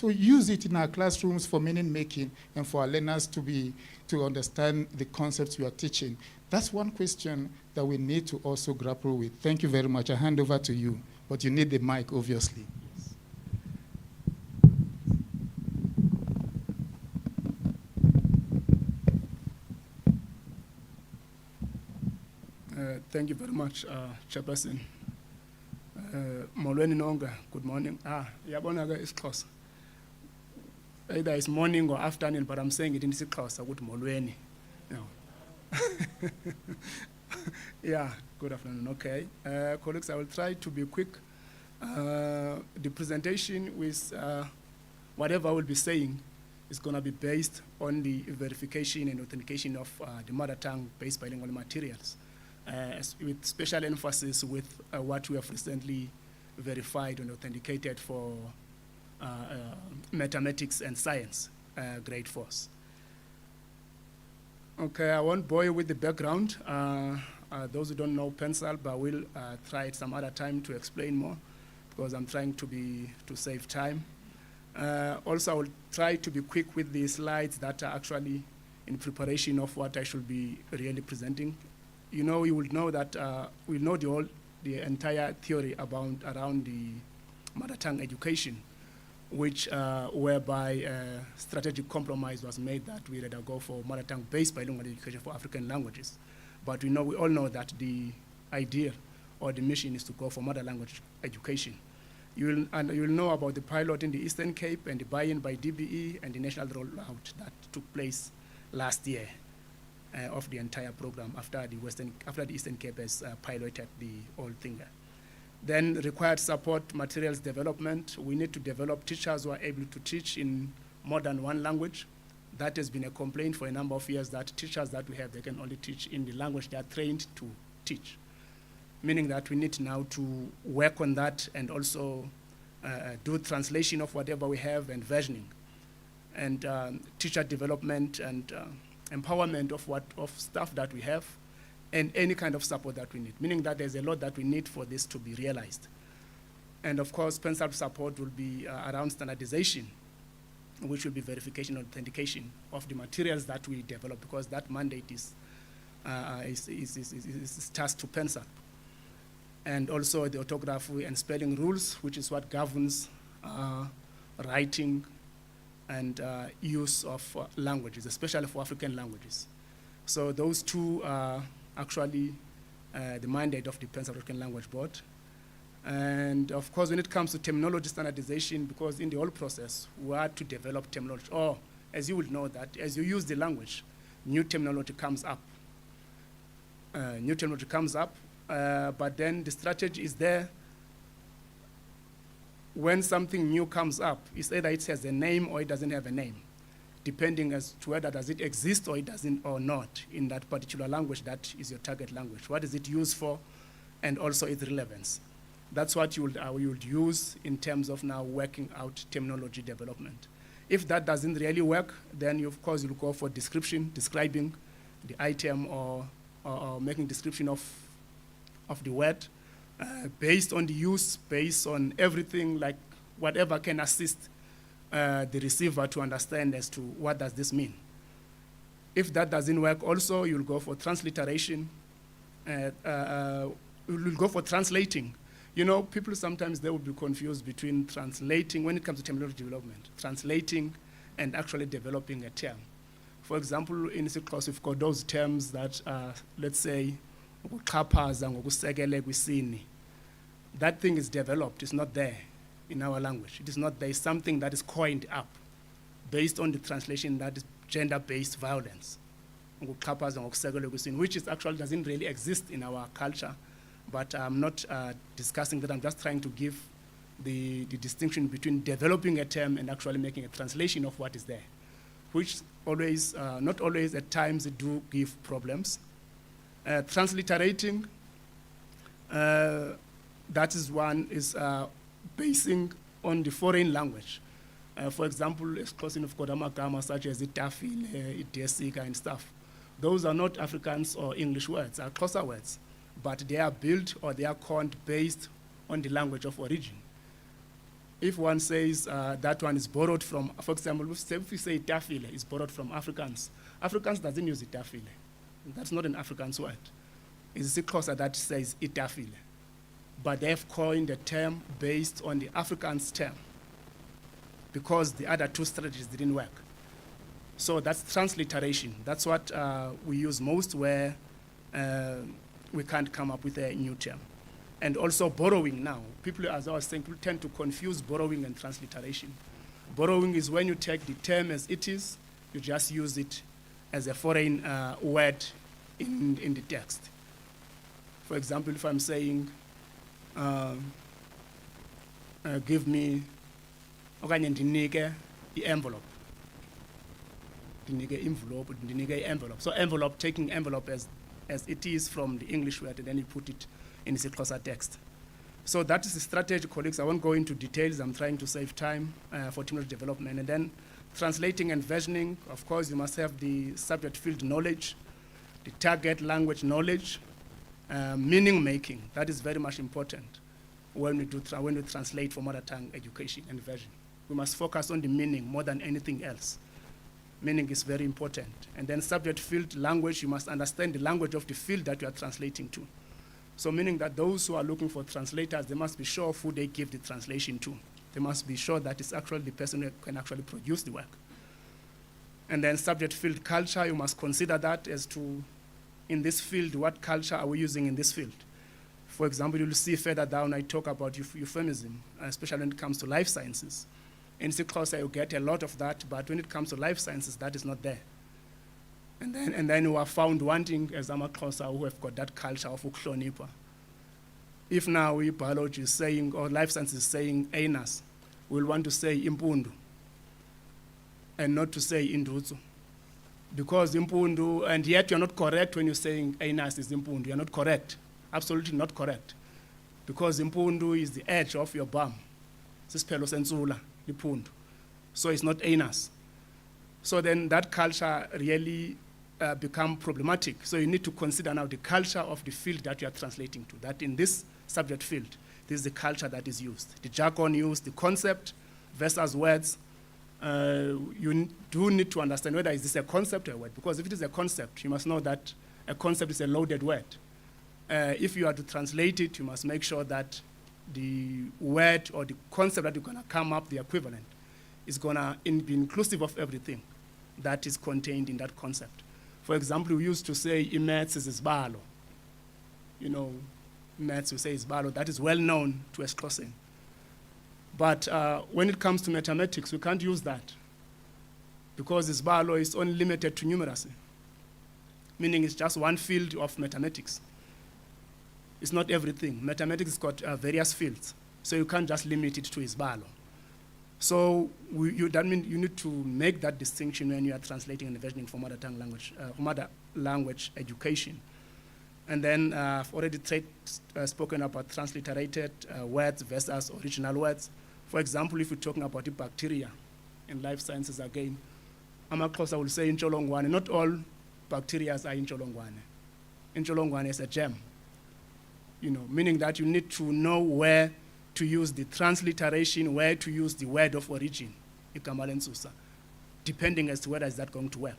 use it in our classrooms for meaning making and for our learners to understand the concepts we are teaching? That's one question that we need to also grapple with. Thank you very much. I hand over to you, but you need the mic, obviously. Thank you very much, Chairperson. Molweni nonke, good morning. Yabona ke isiXhosa. Either it's morning or afternoon, but I'm saying it in isiXhosa, good molweni. Yeah, good afternoon, okay. Colleagues, I will try to be quick. The presentation with whatever I will be saying is going to be based on the verification and authentication of the mother tongue-based bilingual materials, with special emphasis with what we have recently verified and authenticated for mathematics and science, grade 4s. Okay, I won't bore you with the background. Those who don't know pencil, but we'll try it some other time to explain more, because I'm trying to save time. Also, I will try to be quick with the slides that are actually in preparation of what I should be really presenting. You know, you will know that we know the entire theory around the mother tongue education, which whereby strategic compromise was made that we rather go for mother tongue-based bilingual education for African languages. But we all know that the idea or the mission is to go for mother language education. You'll know about the pilot in the Eastern Cape and the buy-in by DBE and the national rollout that took place last year of the entire program after the Eastern Cape has piloted the whole thing. Then required support materials development. We need to develop teachers who are able to teach in more than one language. That has been a complaint for a number of years, that teachers that we have, they can only teach in the language they are trained to teach. Meaning that we need now to work on that and also do translation of whatever we have and versioning. And teacher development and empowerment of staff that we have, and any kind of support that we need, meaning that there's a lot that we need for this to be realized. And of course, PENSAP support will be around standardization, which will be verification and authentication of the materials that we develop, because that mandate is tasked to PENSAP. And also the orthography and spelling rules, which is what governs writing and use of languages, especially for African languages. So those two are actually the mandate of the Pan-African Language Board. And of course, when it comes to terminology standardization, because in the whole process, we had to develop terminology, or as you will know that, as you use the language, new terminology comes up. But then the strategy is there. When something new comes up, it's either it has a name or it doesn't have a name, depending as to whether does it exist or it doesn't or not in that particular language that is your target language. What is it used for, and also its relevance. That's what you would use in terms of now working out terminology development. If that doesn't really work, then you, of course, you'll go for description, describing the item or making description of the word based on the use, based on everything, like whatever can assist the receiver to understand as to what does this mean. If that doesn't work also, you'll go for transliteration. You'll go for translating. You know, people sometimes they will be confused between translating, when it comes to terminology development, translating and actually developing a term. For example, in IsiXhosa, we've got those terms that, let's say, that thing is developed, it's not there in our language. It is not there, it's something that is coined up based on the translation that is gender-based violence, which is actually doesn't really exist in our culture. But I'm not discussing that. I'm just trying to give the distinction between developing a term and actually making a translation of what is there, which always, not always, at times it do give problems. Transliterating, that is one, is basing on the foreign language. For example, exclusive of Kodamagama, such as Itafile, Idesika, and stuff. Those are not Afrikaans or English words, are Xhosa words, but they are built or they are coined based on the language of origin. If one says that one is borrowed from, for example, if we say Itafile is borrowed from Afrikaans, Afrikaans doesn't use Itafile. That's not an Afrikaans word. It's Xhosa that says Itafile. But they've coined a term based on the Afrikaans term because the other two strategies didn't work. So that's transliteration. That's what we use most where we can't come up with a new term. And also borrowing now. People, as I was saying, people tend to confuse borrowing and transliteration. Borrowing is when you take the term as it is, you just use it as a foreign word in the text. For example, if I'm saying, give me the envelope. ndinike envelope, ndinike envelope. So envelope, taking envelope as it is from the English word, and then you put it in isiXhosa text. So that is the strategy, colleagues. I won't go into details. I'm trying to save time for technology development. And then translating and versioning, of course, you must have the subject field knowledge, the target language knowledge, meaning making. That is very much important when we translate for mother tongue education and version. We must focus on the meaning more than anything else. Meaning is very important. And then subject field language, you must understand the language of the field that you are translating to. So meaning that those who are looking for translators, they must be sure of who they give the translation to. They must be sure that it's actually the person who can actually produce the work. And then subject field culture, you must consider that as to, in this field, what culture are we using in this field? For example, you'll see further down, I talk about euphemism, especially when it comes to life sciences. In isiXhosa, you get a lot of that, but when it comes to life sciences, that is not there. And then we are found wanting, as amaXhosa, who have got that culture of ukuhlonipha. If now biology is saying, or life science is saying anus, we'll want to say impundu, and not to say indutsu. Because impundu, and yet you're not correct when you're saying anus is impundu. You're not correct, absolutely not correct. Because impundu is the edge of your bum. Sispelo sensula, impundu. So it's not anus. So then that culture really become problematic. So you need to consider now the culture of the field that you are translating to, that in this subject field, this is the culture that is used. The jargon used, the concept versus words. You do need to understand whether is this a concept or a word, because if it is a concept, you must know that a concept is a loaded word. If you are to translate it, you must make sure that the word or the concept that you're going to come up, the equivalent, is going to be inclusive of everything that is contained in that concept. For example, we used to say maths is isibalo. You know, maths we say isibalo. That is well known to isiXhosa. But when it comes to mathematics, we can't use that because isibalo is only limited to numeracy, meaning it's just one field of mathematics. It's not everything. Mathematics has got various fields, so you can't just limit it to isibalo. So that means you need to make that distinction when you are translating and versioning for mother tongue language, mother language education. And then I've already spoken about transliterated words versus original words. For example, if we're talking about the bacteria in life sciences again, amaXhosa will say intsholongwane. Not all bacteria are intsholongwane. Intsholongwane is a germ, you know, meaning that you need to know where to use the transliteration, where to use the word of origin, igama lensusa, depending as to whether is that going to work.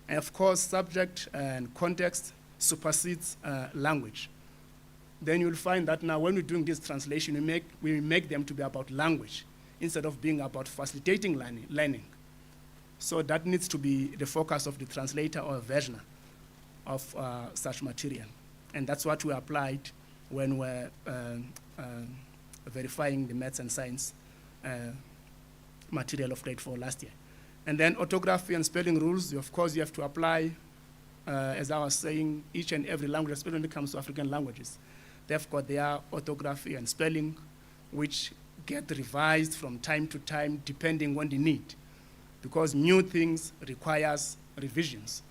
And of course, subject and context supersedes language. Then you'll find that now when we're doing this translation, we make them to be about language instead of being about facilitating learning. So that needs to be the focus of the translator or versioner of such material. And that's what we applied when we're verifying the maths and science material of grade 4 last year. And then orthography and spelling rules, of course, you have to apply, as I was saying, each and every language, especially when it comes to African languages. They've got their orthography and spelling, which get revised from time to time, depending on the need, because new things requires revisions.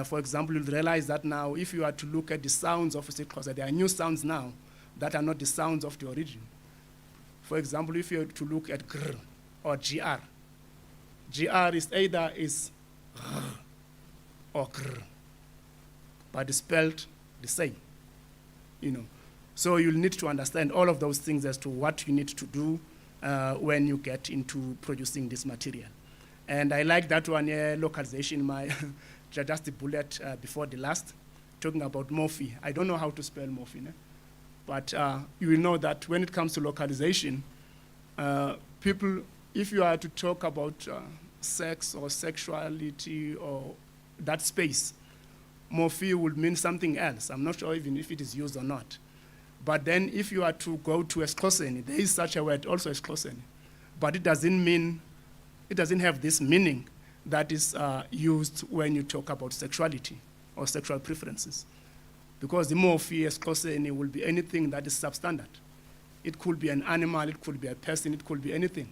For example, you'll realize that now, if you are to look at the sounds of isiXhosa, there are new sounds now that are not the sounds of the origin. For example, if you are to look at gr or gr, gr is either is gr or gr, but it's spelled the same, you know. So you'll need to understand all of those things as to what you need to do when you get into producing this material. And I like that one, localization, my just the bullet before the last, talking about morphe. I don't know how to spell morphe, né? But you will know that when it comes to localization, people, if you are to talk about sex or sexuality or that space, morphe would mean something else. I'm not sure even if it is used or not. But then if you are to go to isiXhosa, there is such a word, also isiXhosa, but it doesn't mean, it doesn't have this meaning that is used when you talk about sexuality or sexual preferences. Because the morphe isiXhosa will be anything that is substandard. It could be an animal, it could be a person, it could be anything.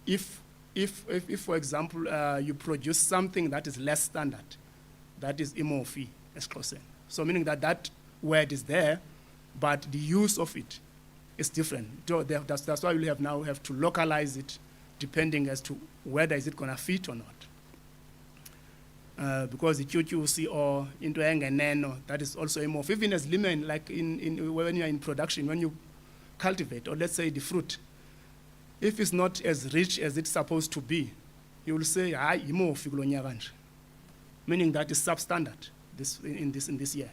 If if for example, you produce something that is less standard, that is imorphy, exclusive. So meaning that that word is there, but the use of it is different. So that's why we now have to localize it depending as to whether is it going to fit or not. Because the QQC or into nano, that is also imorph. Even as lemon, like when you're in production, when you cultivate, or let's say the fruit, if it's not as rich as it's supposed to be, you will say, meaning that is substandard in this year.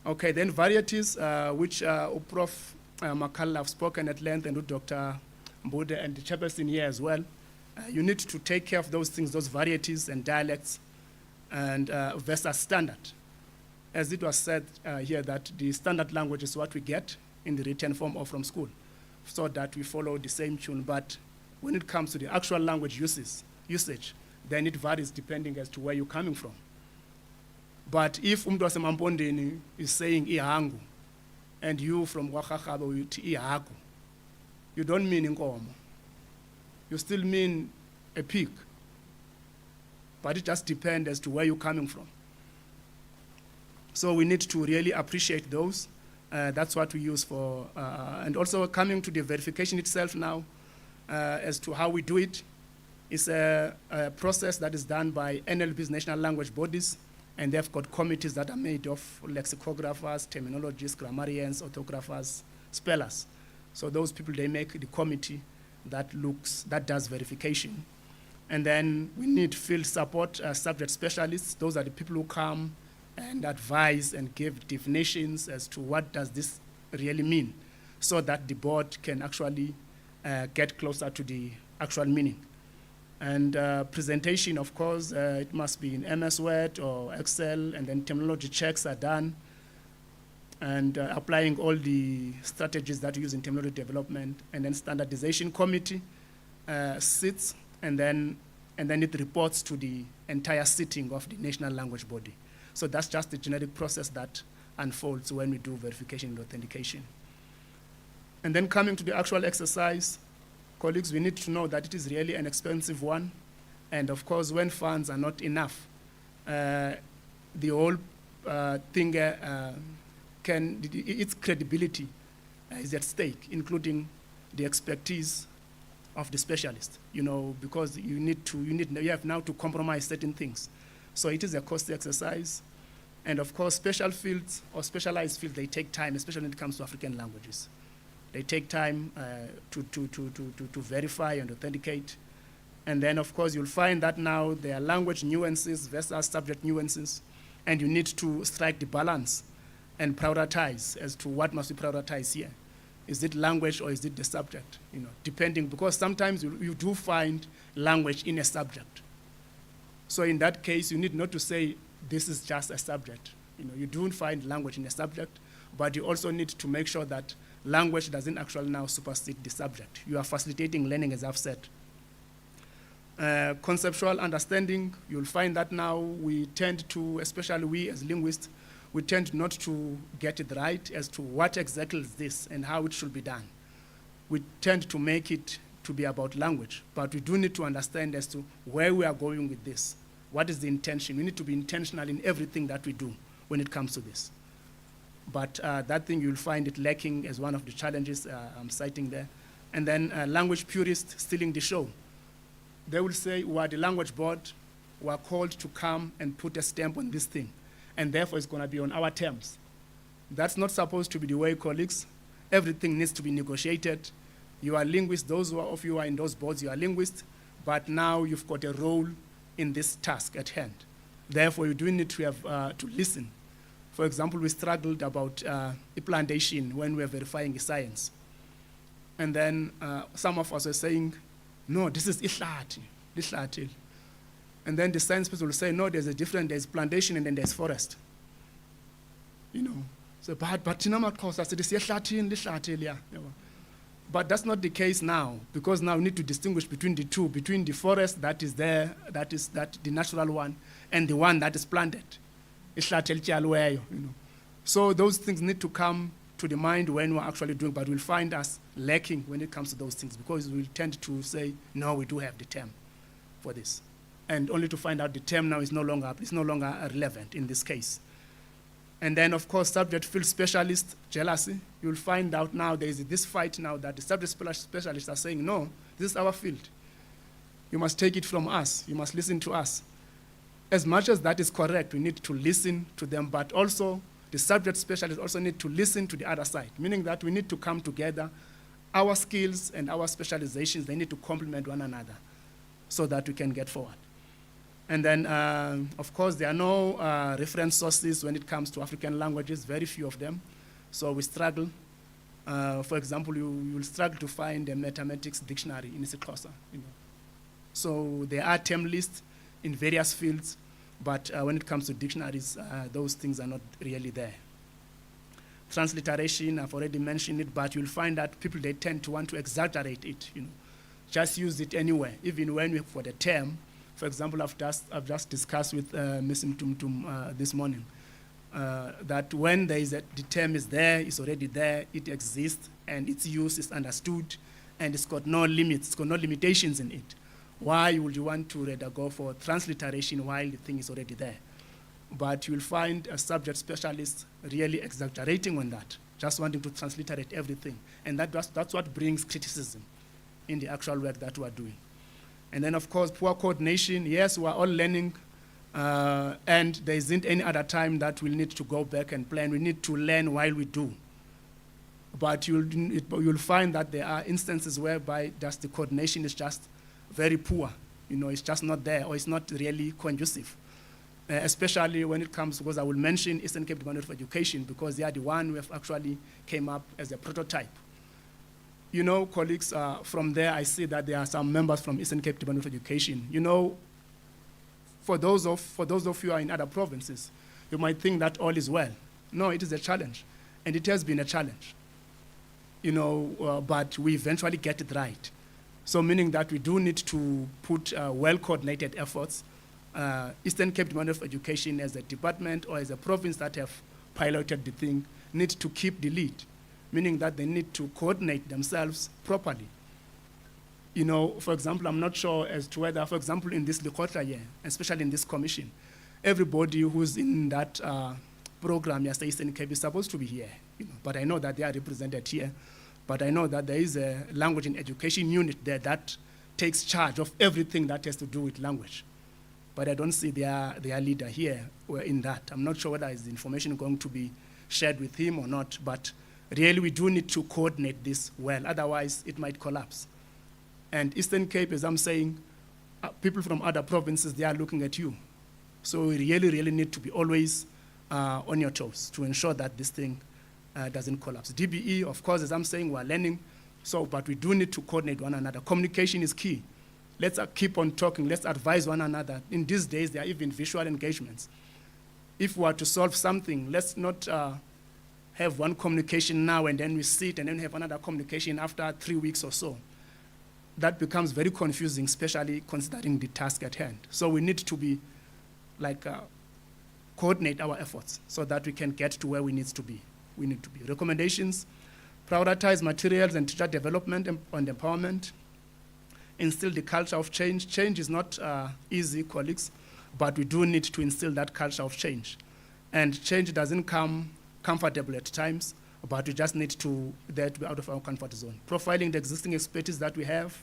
Okay, then varieties, which Prof. Makalla have spoken at length, and Dr. Mbude and the chairperson here as well. You need to take care of those things, those varieties and dialects, and versus standard. As it was said here, that the standard language is what we get in the written form or from school, so that we follow the same tune. But when it comes to the actual language usage, then it varies depending as to where you're coming from. But if umuntu wasemampondeni is saying ihangu, and you from Wakakabe you ihagu, you don't mean inkomo. You still mean a pig. But it just depends as to where you're coming from. So we need to really appreciate those. That's what we use for, and also coming to the verification itself now, as to how we do it, is a process that is done by NLB's national language bodies, and they've got committees that are made of lexicographers, terminologists, grammarians, orthographers, spellers. So those people, they make the committee that does verification. And then we need field support subject specialists. Those are the people who come and advise and give definitions as to what does this really mean, so that the board can actually get closer to the actual meaning. And presentation, of course, it must be in MS Word or Excel, and then terminology checks are done, and applying all the strategies that we use in terminology development. And then standardization committee sits, and then it reports to the entire sitting of the national language body. So that's just the generic process that unfolds when we do verification and authentication. And then coming to the actual exercise, colleagues, we need to know that it is really an expensive one. And of course, when funds are not enough, the whole thing, its credibility is at stake, including the expertise of the specialist, because you have now to compromise certain things. So it is a costly exercise. And of course, special fields or specialized fields, they take time, especially when it comes to African languages. They take time to verify and authenticate. And then, of course, you'll find that now there are language nuances versus subject nuances, and you need to strike the balance and prioritize as to what must be prioritized here. Is it language or is it the subject? Depending, because sometimes you do find language in a subject. So in that case, you need not to say this is just a subject. You do find language in a subject, but you also need to make sure that language doesn't actually now supersede the subject. You are facilitating learning, as I've said. Conceptual understanding, you'll find that now we tend to, especially we as linguists, we tend not to get it right as to what exactly is this and how it should be done. We tend to make it to be about language, but we do need to understand as to where we are going with this. What is the intention? We need to be intentional in everything that we do when it comes to this. But that thing, you'll find it lacking as one of the challenges I'm citing there. And then language purists stealing the show. They will say, we are the language board, we are called to come and put a stamp on this thing, and therefore it's going to be on our terms. That's not supposed to be the way, colleagues. Everything needs to be negotiated. You are linguists, those of you who are in those boards, you are linguists, but now you've got a role in this task at hand. Therefore, you do need to have to listen. For example, we struggled about implantation when we were verifying science. And then some of us were saying, no, this is ihlati. And then the science people will say, no, there's a difference, there's plantation and then there's forest. So, but that's not the case now, because now we need to distinguish between the two, between the forest that is there, that is the natural one, and the one that is planted. So those things need to come to the mind when we're actually doing, but we'll find us lacking when it comes to those things because we'll tend to say, no, we do have the term for this. And only to find out the term now is no longer relevant in this case. And then, of course, subject field specialist jealousy. You'll find out now there is this fight now that the subject specialists are saying, no, this is our field. You must take it from us. You must listen to us. As much as that is correct, we need to listen to them, but also the subject specialists also need to listen to the other side, meaning that we need to come together. Our skills and our specializations, they need to complement one another so that we can get forward. And then, of course, there are no reference sources when it comes to African languages, very few of them. So we struggle. For example, you will struggle to find a mathematics dictionary in isiXhosa. So there are term lists in various fields, but when it comes to dictionaries, those things are not really there. Transliteration, I've already mentioned it, but you'll find that people, they tend to want to exaggerate it, just use it anywhere, even when for the term. For example, I've just discussed with Ms. Mtumtum this morning, that when the term is there, it's already there, it exists, and its use is understood, and it's got no limits, it's got no limitations in it. Why would you want to rather go for transliteration while the thing is already there? But you'll find a subject specialist really exaggerating on that, just wanting to transliterate everything. And that's what brings criticism in the actual work that we're doing. And then, of course, poor coordination. Yes, we're all learning, and there isn't any other time that we'll need to go back and plan. We need to learn while we do. But you'll find that there are instances whereby just the coordination is just very poor. It's just not there, or it's not really conducive. Especially when it comes, because I will mention Eastern Cape Department of Education, because they are the one who have actually came up as a prototype. Colleagues, from there I see that there are some members from Eastern Cape Department of Education. For those of you who are in other provinces, you might think that all is well. No, it is a challenge, and it has been a challenge. But we eventually get it right. So meaning that we do need to put well-coordinated efforts. Eastern Cape Department of Education as a department or as a province that have piloted the thing need to keep the lead, meaning that they need to coordinate themselves properly. For example, I'm not sure as to whether, for example, in this Lekotla year, especially in this commission, everybody who's in that program, yes, the Eastern Cape is supposed to be here. But I know that they are represented here. But I know that there is a language and education unit there that takes charge of everything that has to do with language. But I don't see their leader here in that. I'm not sure whether is the information going to be shared with him or not, but really we do need to coordinate this well, otherwise it might collapse. And Eastern Cape, as I'm saying, people from other provinces, they are looking at you. So we really, really need to be always on your toes to ensure that this thing doesn't collapse. DBE, of course, as I'm saying, we're learning, but we do need to coordinate one another. Communication is key. Let's keep on talking. Let's advise one another. In these days, there are even visual engagements. If we are to solve something, let's not have one communication now and then we sit and then have another communication after 3 weeks or so. That becomes very confusing, especially considering the task at hand. So we need to be coordinate our efforts so that we can get to where we need to be. Recommendations: prioritize materials and teacher development and empowerment. Instill the culture of change. Change is not easy, colleagues, but we do need to instill that culture of change. And change doesn't come comfortable at times, but we just need to be out of our comfort zone. Profiling the existing expertise that we have.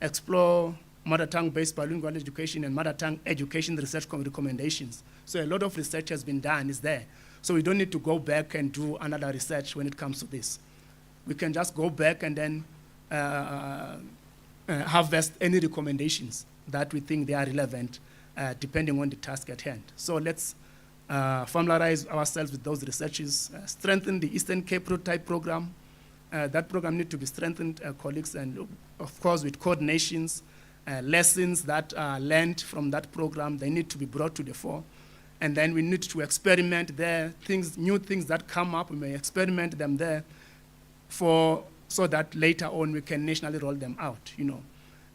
Explore mother tongue-based bilingual education and mother tongue education research recommendations. So a lot of research has been done, is there. So we don't need to go back and do another research when it comes to this. We can just go back and then harvest any recommendations that we think they are relevant depending on the task at hand. So let's familiarize ourselves with those researches, strengthen the Eastern Cape Prototype Program. That program needs to be strengthened, colleagues, and of course with coordinations, lessons that are learned from that program, they need to be brought to the fore. And then we need to experiment there, new things that come up, we may experiment them there so that later on we can nationally roll them out,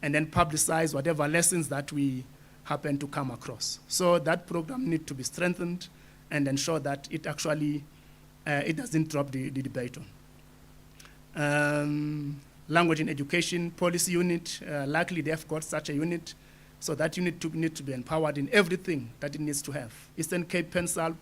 and then publicize whatever lessons that we happen to come across. So that program needs to be strengthened and ensure that it actually it doesn't drop the debate on. Language in Education Policy Unit, luckily they have got such a unit, so that unit needs to be empowered in everything that it needs to have. Eastern Cape PenSALP,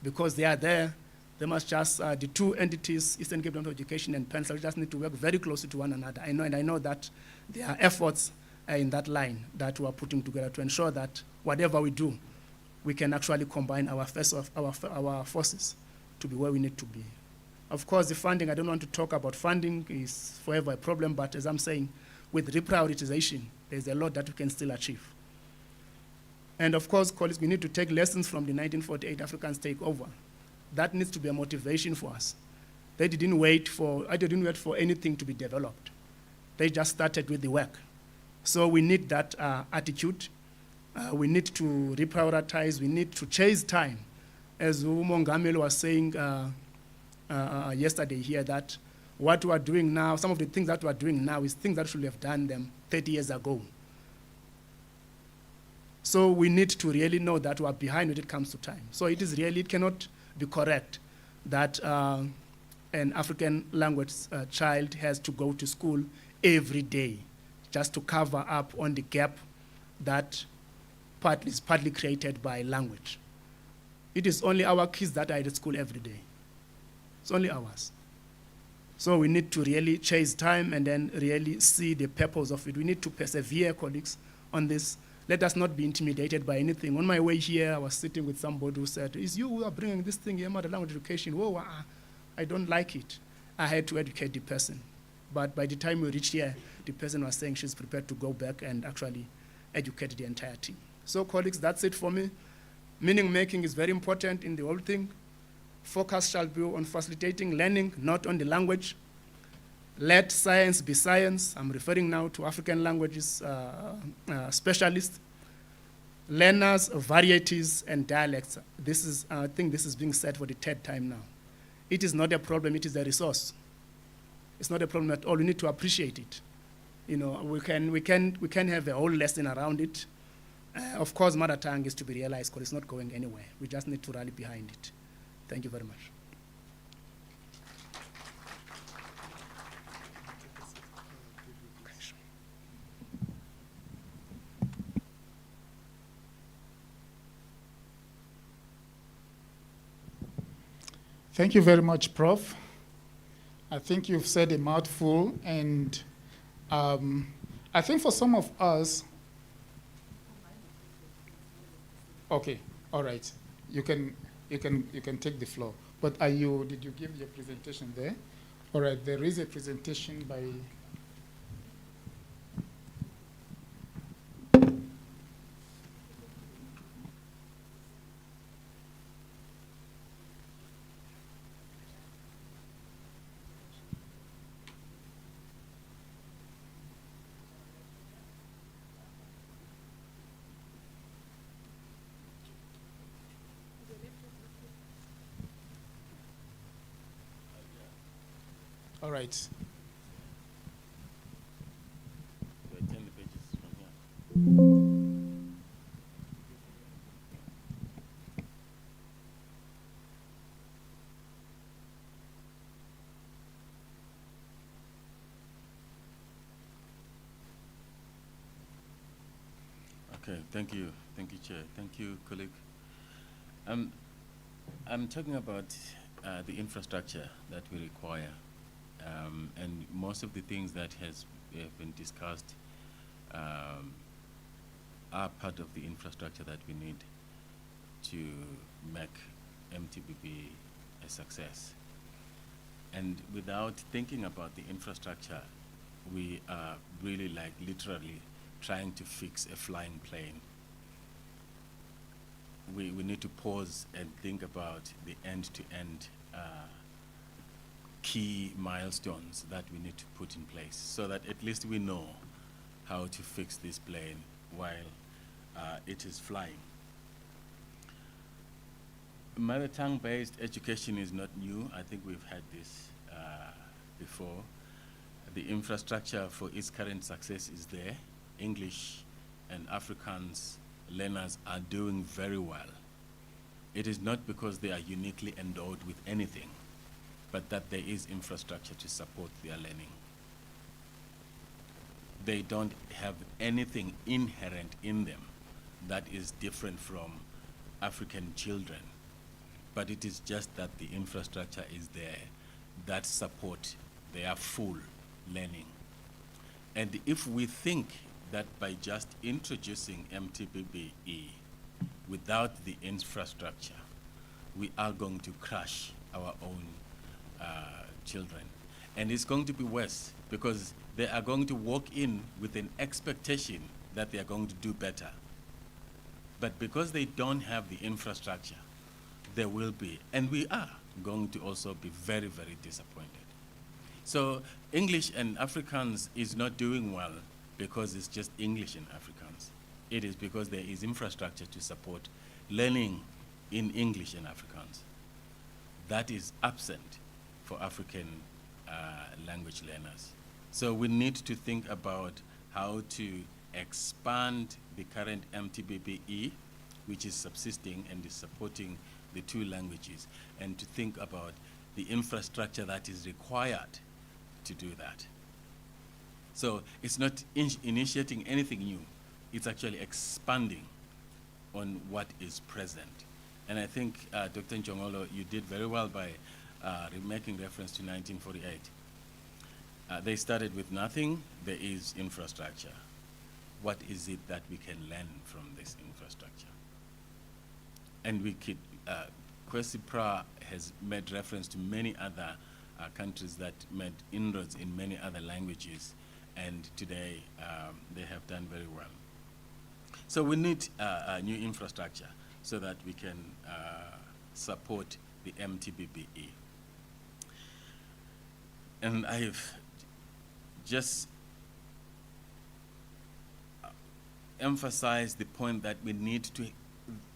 because they are there, they must just, the two entities, Eastern Cape Department of Education and PenSALP, just need to work very closely to one another. I know that there are efforts in that line that we are putting together to ensure that whatever we do, we can actually combine our forces to be where we need to be. Of course, the funding, I don't want to talk about funding, is forever a problem, but as I'm saying, with reprioritization, there's a lot that we can still achieve. And of course, colleagues, we need to take lessons from the 1948 Africans takeover. That needs to be a motivation for us. I didn't wait for anything to be developed. They just started with the work. So we need that attitude. We need to reprioritize. We need to chase time. As Umongamelo was saying yesterday here, that what we are doing now, some of the things that we are doing now is things that should have done them 30 years ago. So we need to really know that we are behind when it comes to time. So it cannot be correct that an African language child has to go to school every day just to cover up on the gap that is partly created by language. It is only our kids that are at school every day. It's only ours. So we need to really chase time and then really see the purpose of it. We need to persevere, colleagues, on this. Let us not be intimidated by anything. On my way here, I was sitting with somebody who said, "Is you who are bringing this thing here, mother language education?" Whoa, I don't like it. I had to educate the person. But by the time we reached here, the person was saying she's prepared to go back and actually educate the entire team. So, colleagues, that's it for me. Meaning making is very important in the whole thing. Focus shall be on facilitating learning, not on the language. Let science be science. I'm referring now to African languages specialists. Learners, varieties, and dialects. I think this is being said for the third time now. It is not a problem, it is a resource. It's not a problem at all. We need to appreciate it. You know, we can have a whole lesson around it. Of course, mother tongue is to be realized because it's not going anywhere. We just need to rally behind it. Thank you very much. Thank you very much, Prof. I think you've said a mouthful, and I think for some of us, okay, all right, you can take the floor. But did you give your presentation there? All right, there is a presentation by. All right. Do I turn the pages from here? Okay, thank you, Chair. Thank you, colleague. I'm talking about the infrastructure that we require. And most of the things that have been discussed are part of the infrastructure that we need to make MTBB a success. And without thinking about the infrastructure, we are really literally trying to fix a flying plane. We need to pause and think about the end-to-end key milestones that we need to put in place so that at least we know how to fix this plane while it is flying. Mother tongue-based education is not new. I think we've had this before. The infrastructure for its current success is there. English and Afrikaans learners are doing very well. it is not because they are uniquely endowed with anything, but that there is infrastructure to support their learning. They don't have anything inherent in them that is different from African children, but it is just that the infrastructure is there that support their full learning. And if we think that by just introducing MTBBE without the infrastructure, we are going to crush our own children. And it's going to be worse because they are going to walk in with an expectation that they are going to do better. But because they don't have the infrastructure, there will be, and we are going to also be very, very disappointed. So English and Afrikaans is not doing well because it's just English and Afrikaans. It is because there is infrastructure to support learning in English and Afrikaans. That is absent for African language learners. So we need to think about how to expand the current MTBBE, which is subsisting and is supporting the two languages, and to think about the infrastructure that is required to do that. So it's not initiating anything new, it's actually expanding on what is present. And I think, Dr. Njongolo, you did very well by making reference to 1948. They started with nothing, there is infrastructure. What is it that we can learn from this infrastructure? And we could, Kwesi Pra has made reference to many other countries that made inroads in many other languages, and today they have done very well. So we need a new infrastructure so that we can support the MTBBE. And I've just emphasized the point that we need to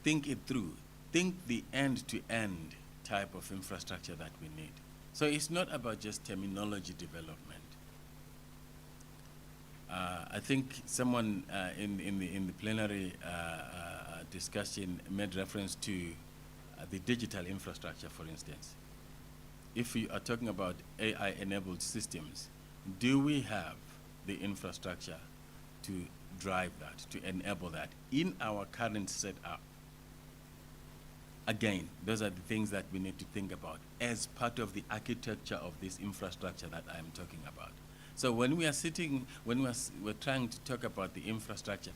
think it through, think the end-to-end type of infrastructure that we need. So it's not about just terminology development. I think someone in the plenary discussion made reference to the digital infrastructure, for instance. If you are talking about AI-enabled systems, do we have the infrastructure to drive that, to enable that in our current setup? Again, those are the things that we need to think about as part of the architecture of this infrastructure that I'm talking about. So when we are sitting, when we're trying to talk about the infrastructure,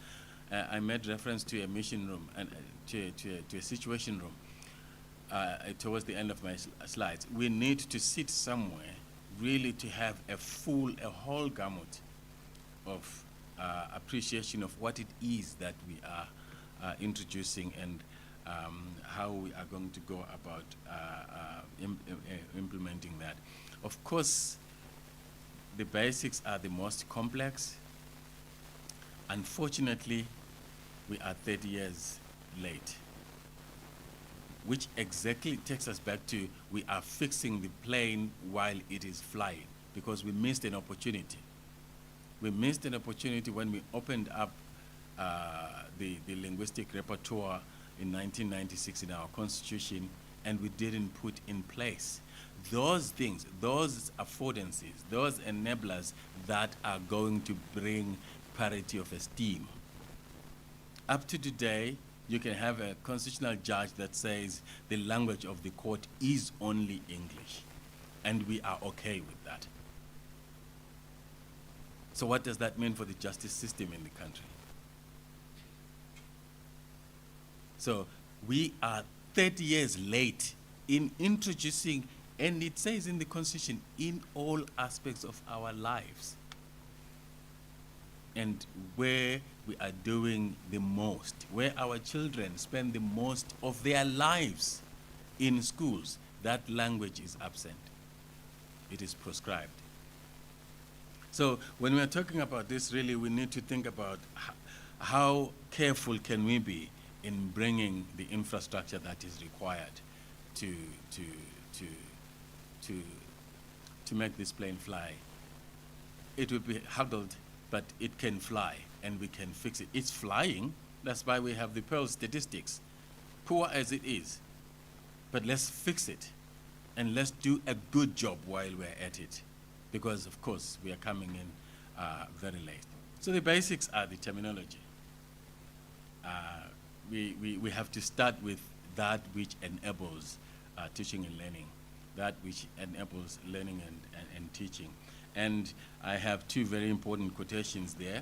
I made reference to a mission room and to a situation room towards the end of my slides. We need to sit somewhere really to have a whole gamut of appreciation of what it is that we are introducing and how we are going to go about implementing that. Of course, the basics are the most complex. Unfortunately, we are 30 years late, which exactly takes us back to we are fixing the plane while it is flying because we missed an opportunity. We missed an opportunity when we opened up the linguistic repertoire in 1996 in our constitution, and we didn't put in place those things, those affordances, those enablers that are going to bring parity of esteem. Up to today, you can have a constitutional judge that says the language of the court is only English, and we are okay with that. So what does that mean for the justice system in the country? So we are 30 years late in introducing, and it says in the Constitution, in all aspects of our lives. And where we are doing the most, where our children spend the most of their lives in schools, that language is absent. It is proscribed. So when we are talking about this, really, we need to think about how careful can we be in bringing the infrastructure that is required to make this plane fly. It will be haggled, but it can fly, and we can fix it. It's flying. That's why we have the Pearl statistics. Poor as it is, but let's fix it, and let's do a good job while we're at it, because of course we are coming in very late. So the basics are the terminology. We have to start with that which enables teaching and learning, that which enables learning and teaching. And I have two very important quotations there,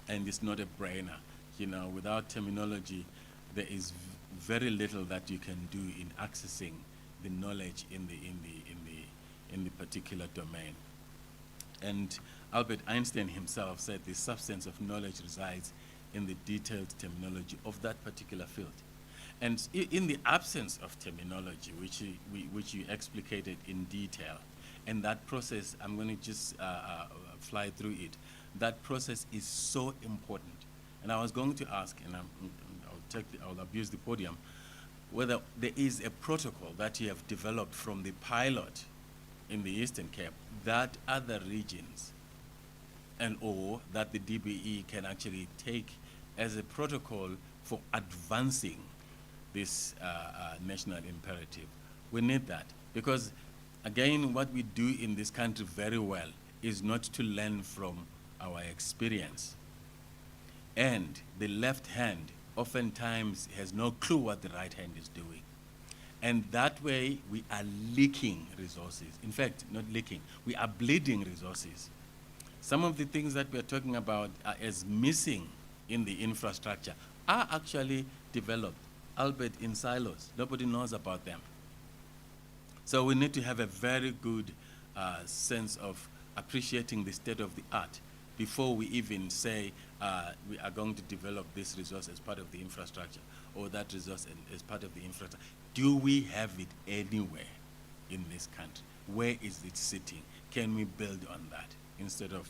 and it's not a brainer. You know, without terminology, there is very little that you can do in accessing the knowledge in the particular domain. And Albert Einstein himself said the substance of knowledge resides in the detailed terminology of that particular field. And in the absence of terminology, which you explicated in detail, and that process, I'm going to just fly through it, that process is so important. And I was going to ask, and I'll abuse the podium, whether there is a protocol that you have developed from the pilot in the Eastern Cape that other regions or that the DBE can actually take as a protocol for advancing this national imperative. We need that, because again, what we do in this country very well is not to learn from our experience. And the left hand oftentimes has no clue what the right hand is doing. And that way, we are leaking resources. In fact, not leaking, we are bleeding resources. Some of the things that we're talking about as missing in the infrastructure are actually developed, albeit in silos. Nobody knows about them. So we need to have a very good sense of appreciating the state of the art before we even say we are going to develop this resource as part of the infrastructure, or that resource as part of the infrastructure. Do we have it anywhere in this country? Where is it sitting? Can we build on that instead of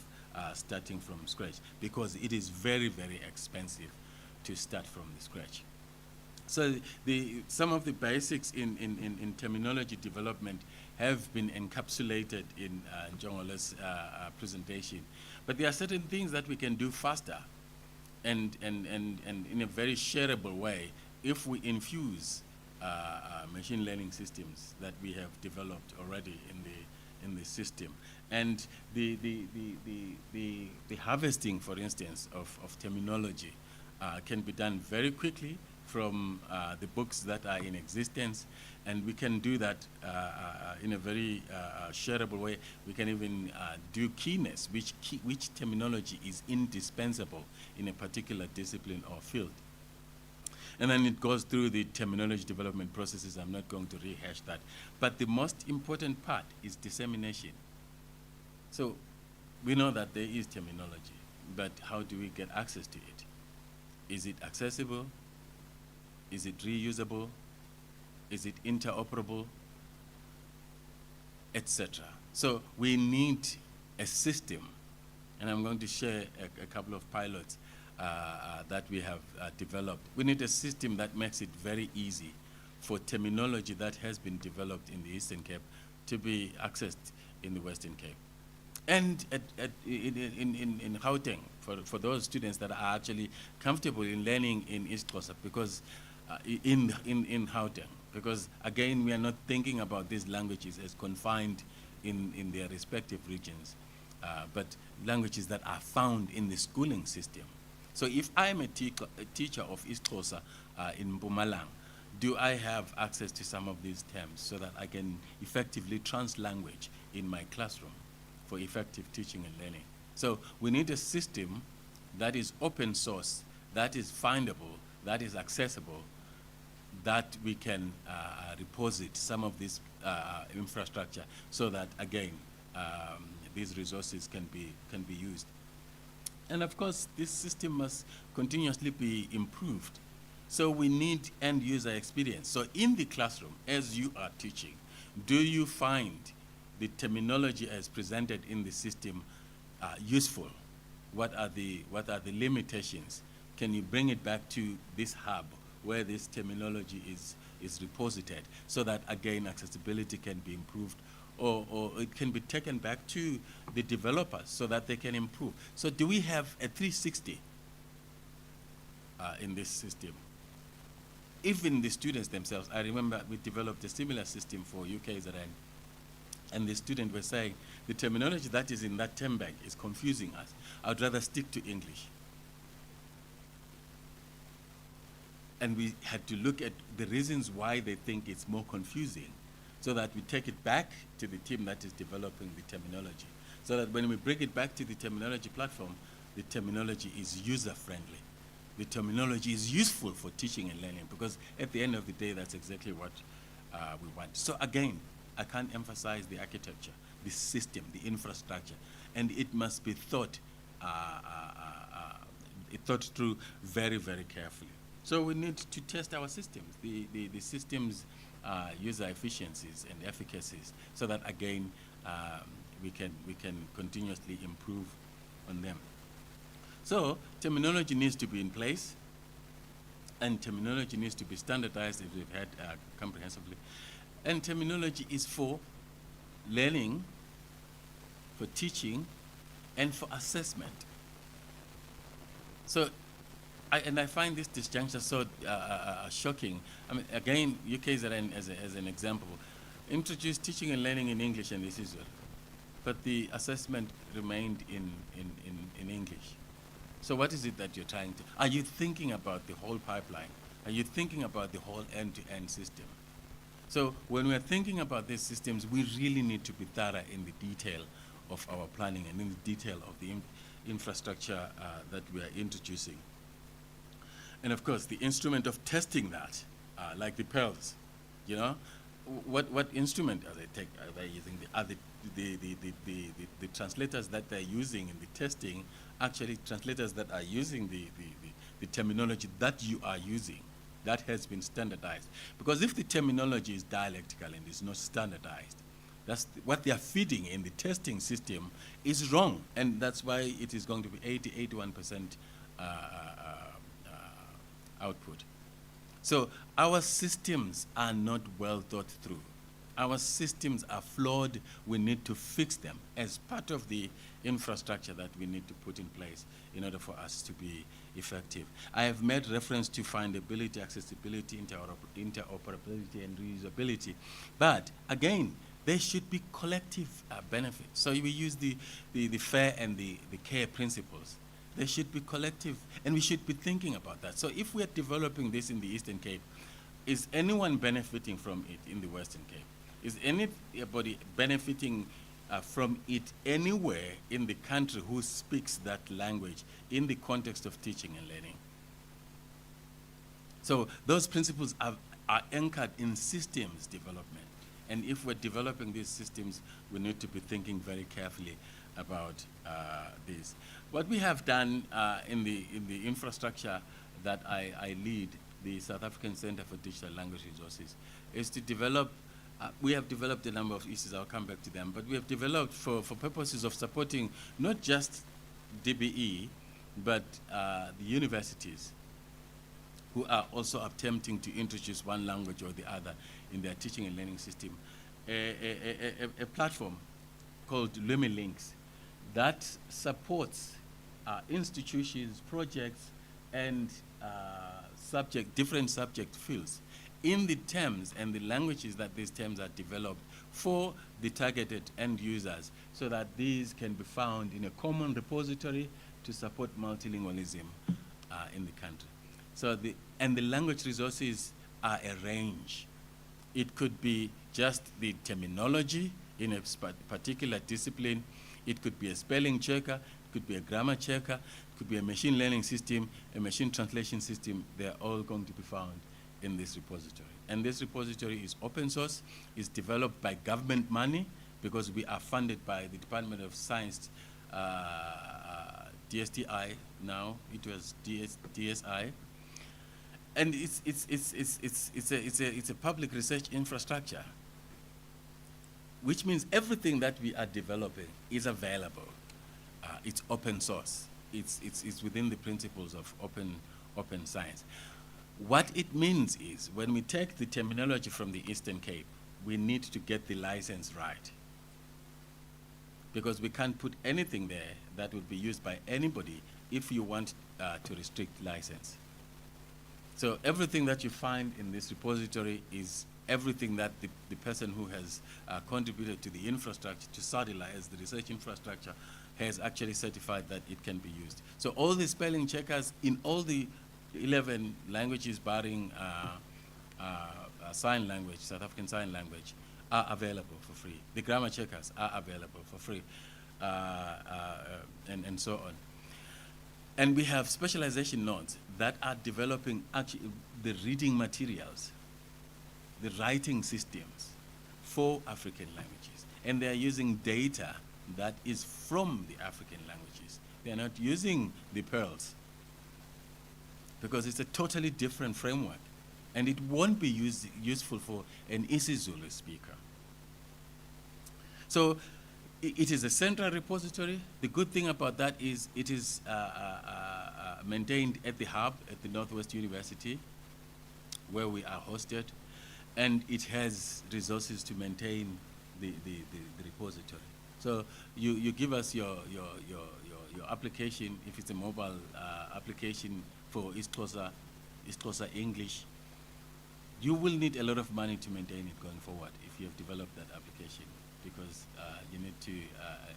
starting from scratch? Because it is very, very expensive to start from the scratch. So some of the basics in terminology development have been encapsulated in Njongola's presentation. But there are certain things that we can do faster and in a very shareable way if we infuse machine learning systems that we have developed already in the system. And the harvesting, for instance, of terminology can be done very quickly from the books that are in existence, and we can do that in a very shareable way. We can even do keyness, which terminology is indispensable in a particular discipline or field. And then it goes through the terminology development processes. I'm not going to rehash that. But the most important part is dissemination. So we know that there is terminology, but how do we get access to it? Is it accessible? Is it reusable? Is it interoperable? Etc. So we need a system, and I'm going to share a couple of pilots that we have developed. We need a system that makes it very easy for terminology that has been developed in the Eastern Cape to be accessed in the Western Cape. And in Gauteng, for those students that are actually comfortable in learning in East Xhosa, because in Gauteng, because again, we are not thinking about these languages as confined in their respective regions, but languages that are found in the schooling system. So if I'm a teacher of East Xhosa in Mpumalanga, do I have access to some of these terms so that I can effectively trans-language in my classroom for effective teaching and learning? So we need a system that is open source, that is findable, that is accessible, that we can reposit some of this infrastructure so that, again, these resources can be used. And of course, this system must continuously be improved. So we need end user experience. So in the classroom, as you are teaching, do you find the terminology as presented in the system useful? What are the limitations? Can you bring it back to this hub where this terminology is reposited so that, again, accessibility can be improved, or it can be taken back to the developers so that they can improve? So do we have a 360 in this system? even the students themselves, I remember we developed a similar system for UKZN, and the students were saying, the terminology that is in that term bank is confusing us. I'd rather stick to English. And we had to look at the reasons why they think it's more confusing, so that we take it back to the team that is developing the terminology. So that when we bring it back to the terminology platform, the terminology is user-friendly. The terminology is useful for teaching and learning, because at the end of the day, that's exactly what we want. So again, I can't emphasize the architecture, the system, the infrastructure, and it must be thought through very, very carefully. So we need to test our systems, the systems' user efficiencies and efficacies, so that again we can continuously improve on them. So terminology needs to be in place, and terminology needs to be standardized, as we've had comprehensively. And terminology is for learning, for teaching, and for assessment. So, I find this disjuncture so shocking. I mean, again, UKZN as an example, introduced teaching and learning in English, and this is it. But the assessment remained in English. So what is it that you're trying to, are you thinking about the whole pipeline? Are you thinking about the whole end-to-end system? So when we're thinking about these systems, we really need to be thorough in the detail of our planning and in the detail of the infrastructure that we are introducing. And of course, the instrument of testing that, like the pearls, you know, what instrument are they using? The translators that they're using in the testing, actually translators that are using the terminology that you are using, that has been standardized. Because if the terminology is dialectical and is not standardized, that's what they are feeding in the testing system is wrong, and that's why it is going to be 81% output. So our systems are not well thought through. Our systems are flawed. We need to fix them as part of the infrastructure that we need to put in place in order for us to be effective. I have made reference to findability, accessibility, interoperability, and reusability. But again, there should be collective benefits. So we use the fair and the care principles. There should be collective, and we should be thinking about that. So if we are developing this in the Eastern Cape, is anyone benefiting from it in the Western Cape? Is anybody benefiting from it anywhere in the country who speaks that language in the context of teaching and learning? So those principles are anchored in systems development. And if we're developing these systems, we need to be thinking very carefully about this. What we have done in the infrastructure that I lead, the South African Center for Digital Language Resources, is to develop, we have developed a number of issues, I'll come back to them, but we have developed for purposes of supporting not just DBE, but the universities who are also attempting to introduce one language or the other in their teaching and learning system, a platform called LumiLinks that supports institutions, projects, and different subject fields in the terms and the languages that these terms are developed for the targeted end users, so that these can be found in a common repository to support multilingualism in the country. So the language resources are a range. It could be just the terminology in a particular discipline. It could be a spelling checker. It could be a grammar checker. It could be a machine learning system, a machine translation system. They're all going to be found in this repository. And this repository is open source. It's developed by government money, because we are funded by the Department of Science, DSTI now. It was DSI. And it's a public research infrastructure, which means everything that we are developing is available. It's open source. It's within the principles of open science. What it means is, when we take the terminology from the Eastern Cape, we need to get the license right, because we can't put anything there that would be used by anybody if you want to restrict license. So everything that you find in this repository is everything that the person who has contributed to the infrastructure, to SADILA as the research infrastructure, has actually certified that it can be used. So all the spelling checkers in all the 11 languages barring sign language, South African Sign Language, are available for free. The grammar checkers are available for free, and so on. And we have specialization nodes that are developing actually the reading materials, the writing systems for African languages. And they are using data that is from the African languages. They are not using the pearls because it's a totally different framework. And it won't be useful for an isiZulu speaker. So it is a central repository. The good thing about that is it is maintained at the hub at the Northwest University, where we are hosted, and it has resources to maintain the repository. So you give us your application, if it's a mobile application for isiXhosa English. You will need a lot of money to maintain it going forward if you have developed that application, because you need to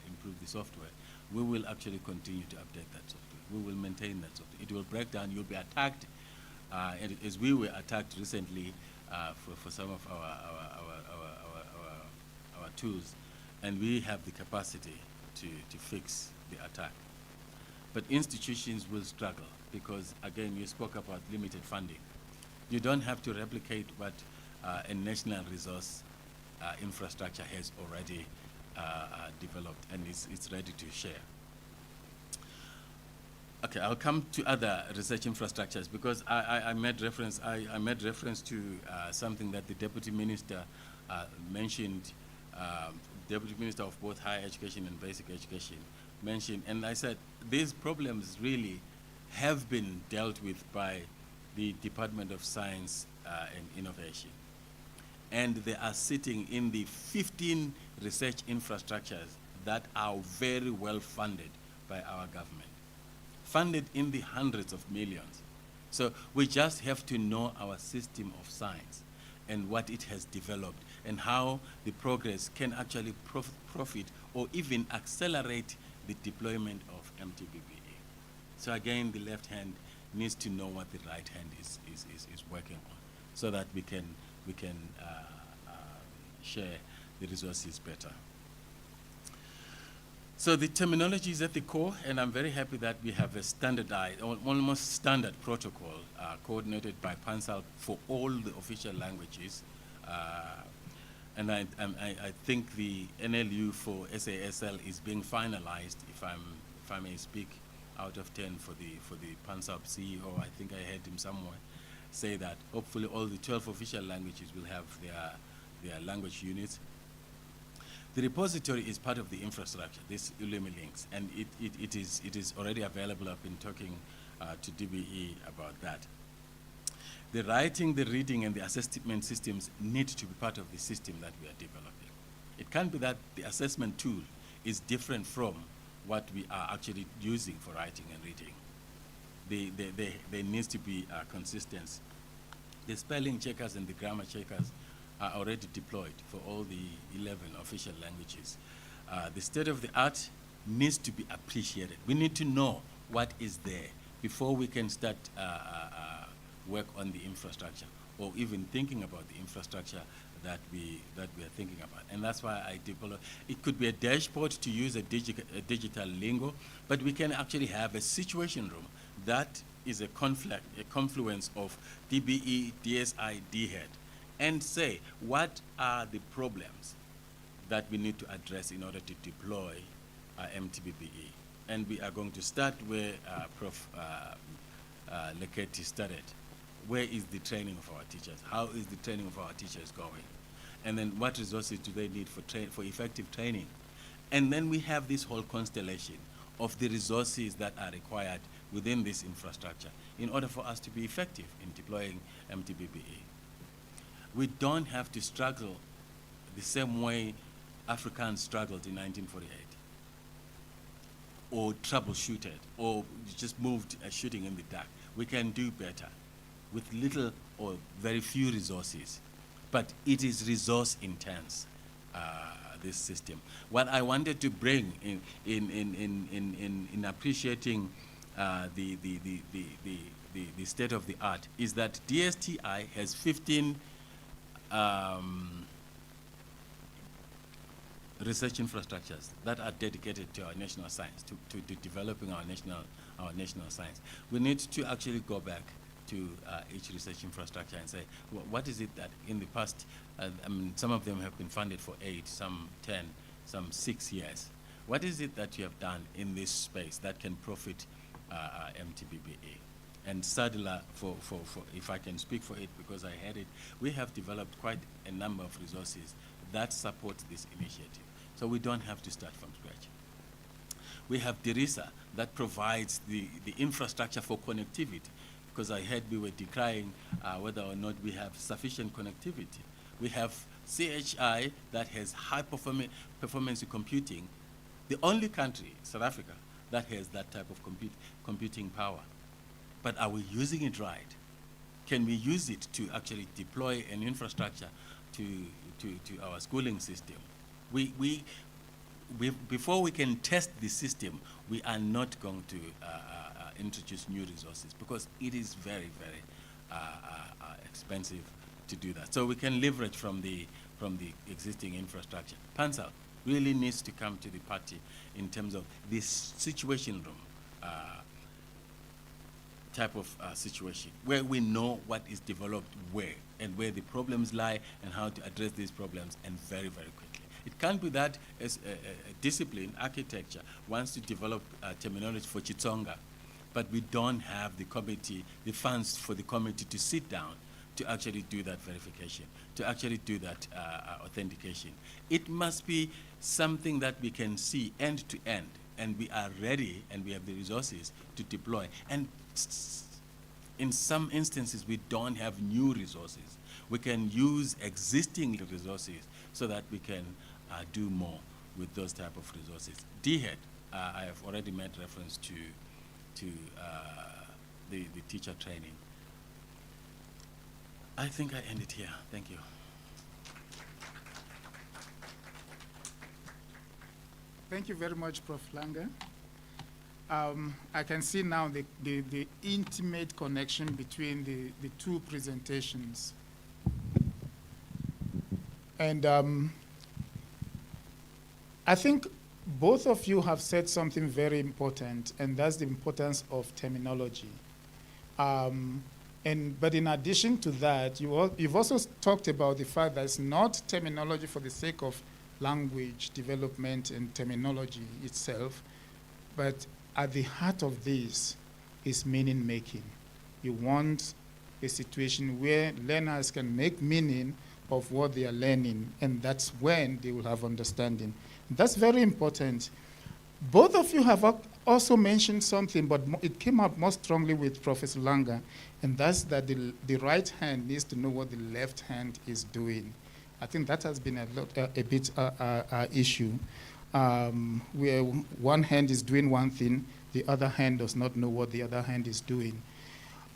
improve the software. We will actually continue to update that software. We will maintain that software. It will break down. You'll be attacked, and as we were attacked recently for some of our tools, and we have the capacity to fix the attack. But institutions will struggle because, again, you spoke about limited funding. You don't have to replicate what a national resource infrastructure has already developed and it's ready to share. Okay, I'll come to other research infrastructures because I made reference to something that the Deputy Minister mentioned, Deputy Minister of both higher education and basic education mentioned, and I said these problems really have been dealt with by the Department of Science and Innovation. And they are sitting in the 15 research infrastructures that are very well funded by our government, funded in the hundreds of millions. So we just have to know our system of science and what it has developed and how the progress can actually profit or even accelerate the deployment of MTBBA. So again, the left hand needs to know what the right hand is working on, so that we can share the resources better. So the terminology is at the core, and I'm very happy that we have a standardized, almost standard protocol coordinated by PANSAL for all the official languages. And I think the NLU for SASL is being finalized, if I may speak out of 10 for the PANSAP CEO. I think I heard him somewhere say that hopefully all the 12 official languages will have their language units. The repository is part of the infrastructure, this Ulumi Links, and it is already available. I've been talking to DBE about that. The writing, the reading, and the assessment systems need to be part of the system that we are developing. It can't be that the assessment tool is different from what we are actually using for writing and reading. There needs to be consistency. The spelling checkers and the grammar checkers are already deployed for all the 11 official languages. The state of the art needs to be appreciated. We need to know what is there before we can start work on the infrastructure or even thinking about the infrastructure that we are thinking about. And that's why I developed, it could be a dashboard to use a digital lingo, but we can actually have a situation room that is a confluence of DBE, DSI, DHEAD, and say, what are the problems that we need to address in order to deploy MTBBE? And we are going to start where Prof. Leketi started. Where is the training of our teachers? How is the training of our teachers going? And then what resources do they need for effective training? And then we have this whole constellation of the resources that are required within this infrastructure in order for us to be effective in deploying MTBBE. We don't have to struggle the same way Africans struggled in 1948, or troubleshooted, or just moved shooting in the dark. We can do better. with little or very few resources, but it is resource intense, this system. What I wanted to bring in appreciating the state of the art is that DSTI has 15 research infrastructures that are dedicated to our national science, to developing our national science. We need to actually go back to each research infrastructure and say, what is it that in the past, I mean, some of them have been funded for 8, some 10, some 6 years. What is it that you have done in this space that can profit MTBBA? And SADLA, if I can speak for it because I had it, we have developed quite a number of resources that support this initiative. So we don't have to start from scratch. We have DIRISA that provides the infrastructure for connectivity, because I heard we were decrying whether or not we have sufficient connectivity. We have CHI that has high performance computing, the only country, South Africa, that has that type of computing power. But are we using it right? Can we use it to actually deploy an infrastructure to our schooling system? Before we can test the system, we are not going to introduce new resources because it is very, very expensive to do that. So we can leverage from the existing infrastructure. PANSA really needs to come to the party in terms of this situation room type of situation where we know what is developed where and where the problems lie and how to address these problems, and very, very quickly. It can't be that as a discipline, architecture, wants to develop terminology for Chitsonga, but we don't have the committee, the funds for the committee to sit down to actually do that verification, to actually do that authentication. It must be something that we can see end to end, and we are ready and we have the resources to deploy. And in some instances, we don't have new resources. We can use existing resources so that we can do more with those type of resources. DHEAD, I have already made reference to the teacher training. I think I end it here. Thank you. Thank you very much, Prof. Langer. I can see now the intimate connection between the two presentations. And I think both of you have said something very important, and that's the importance of terminology. But in addition to that, you've also talked about the fact that it's not terminology for the sake of language development and terminology itself, but at the heart of this is meaning making. You want a situation where learners can make meaning of what they are learning, and that's when they will have understanding. That's very important. Both of you have also mentioned something, but it came up more strongly with Professor Langer, and that's that the right hand needs to know what the left hand is doing. I think that has been a bit issue, where one hand is doing one thing, the other hand does not know what the other hand is doing.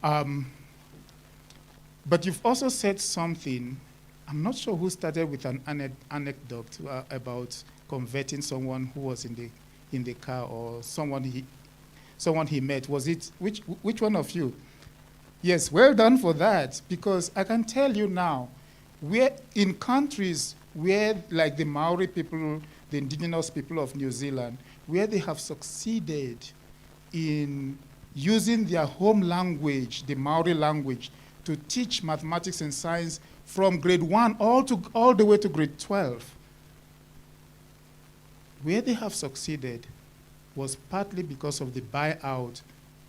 But you've also said something, I'm not sure who started with an anecdote about converting someone who was in the car, or someone he met. Was it, which one of you? Yes, well done for that, because I can tell you now, we're in countries where, like the Maori people, the indigenous people of New Zealand, where they have succeeded in using their home language, the Maori language, to teach mathematics and science from grade 1 all the way to grade 12. Where they have succeeded was partly because of the buyout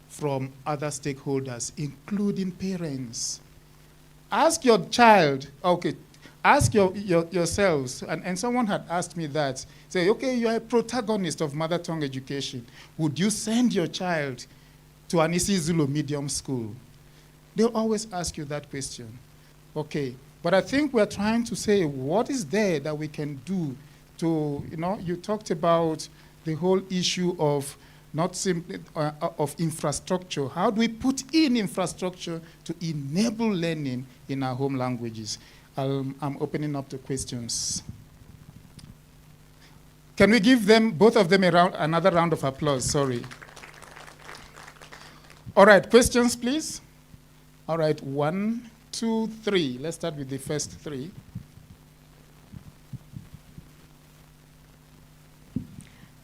from other stakeholders, including parents. Ask your child, okay, ask yourselves, and someone had asked me that, say, okay, you are a protagonist of mother tongue education. Would you send your child to an isiZulu medium school? They'll always ask you that question. Okay, but I think we're trying to say, what is there that we can do to, you talked about the whole issue of not simply of infrastructure. How do we put in infrastructure to enable learning in our home languages? I'm opening up to questions. Can we give them, both of them, another round of applause? Sorry. All right, questions, please. All right, 1, 2, 3. Let's start with the first 3.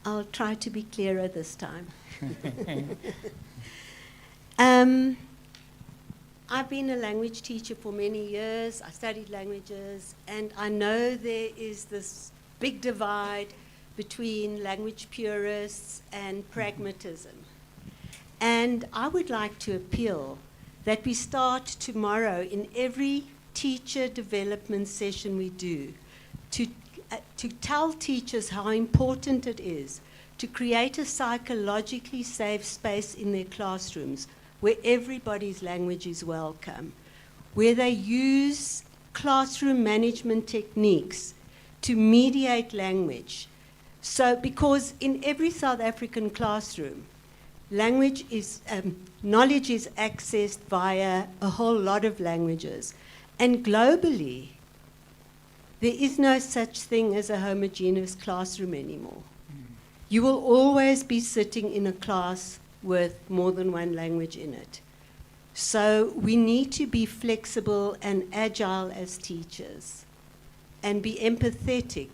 I'll try to be clearer this time. I've been a language teacher for many years. I studied languages, and I know there is this big divide between language purists and pragmatism. And I would like to appeal that we start tomorrow in every teacher development session we do to tell teachers how important it is to create a psychologically safe space in their classrooms where everybody's language is welcome, where they use classroom management techniques to mediate language. So, because in every South African classroom, knowledge is accessed via a whole lot of languages. And globally, there is no such thing as a homogeneous classroom anymore. You will always be sitting in a class with more than one language in it. So we need to be flexible and agile as teachers and be empathetic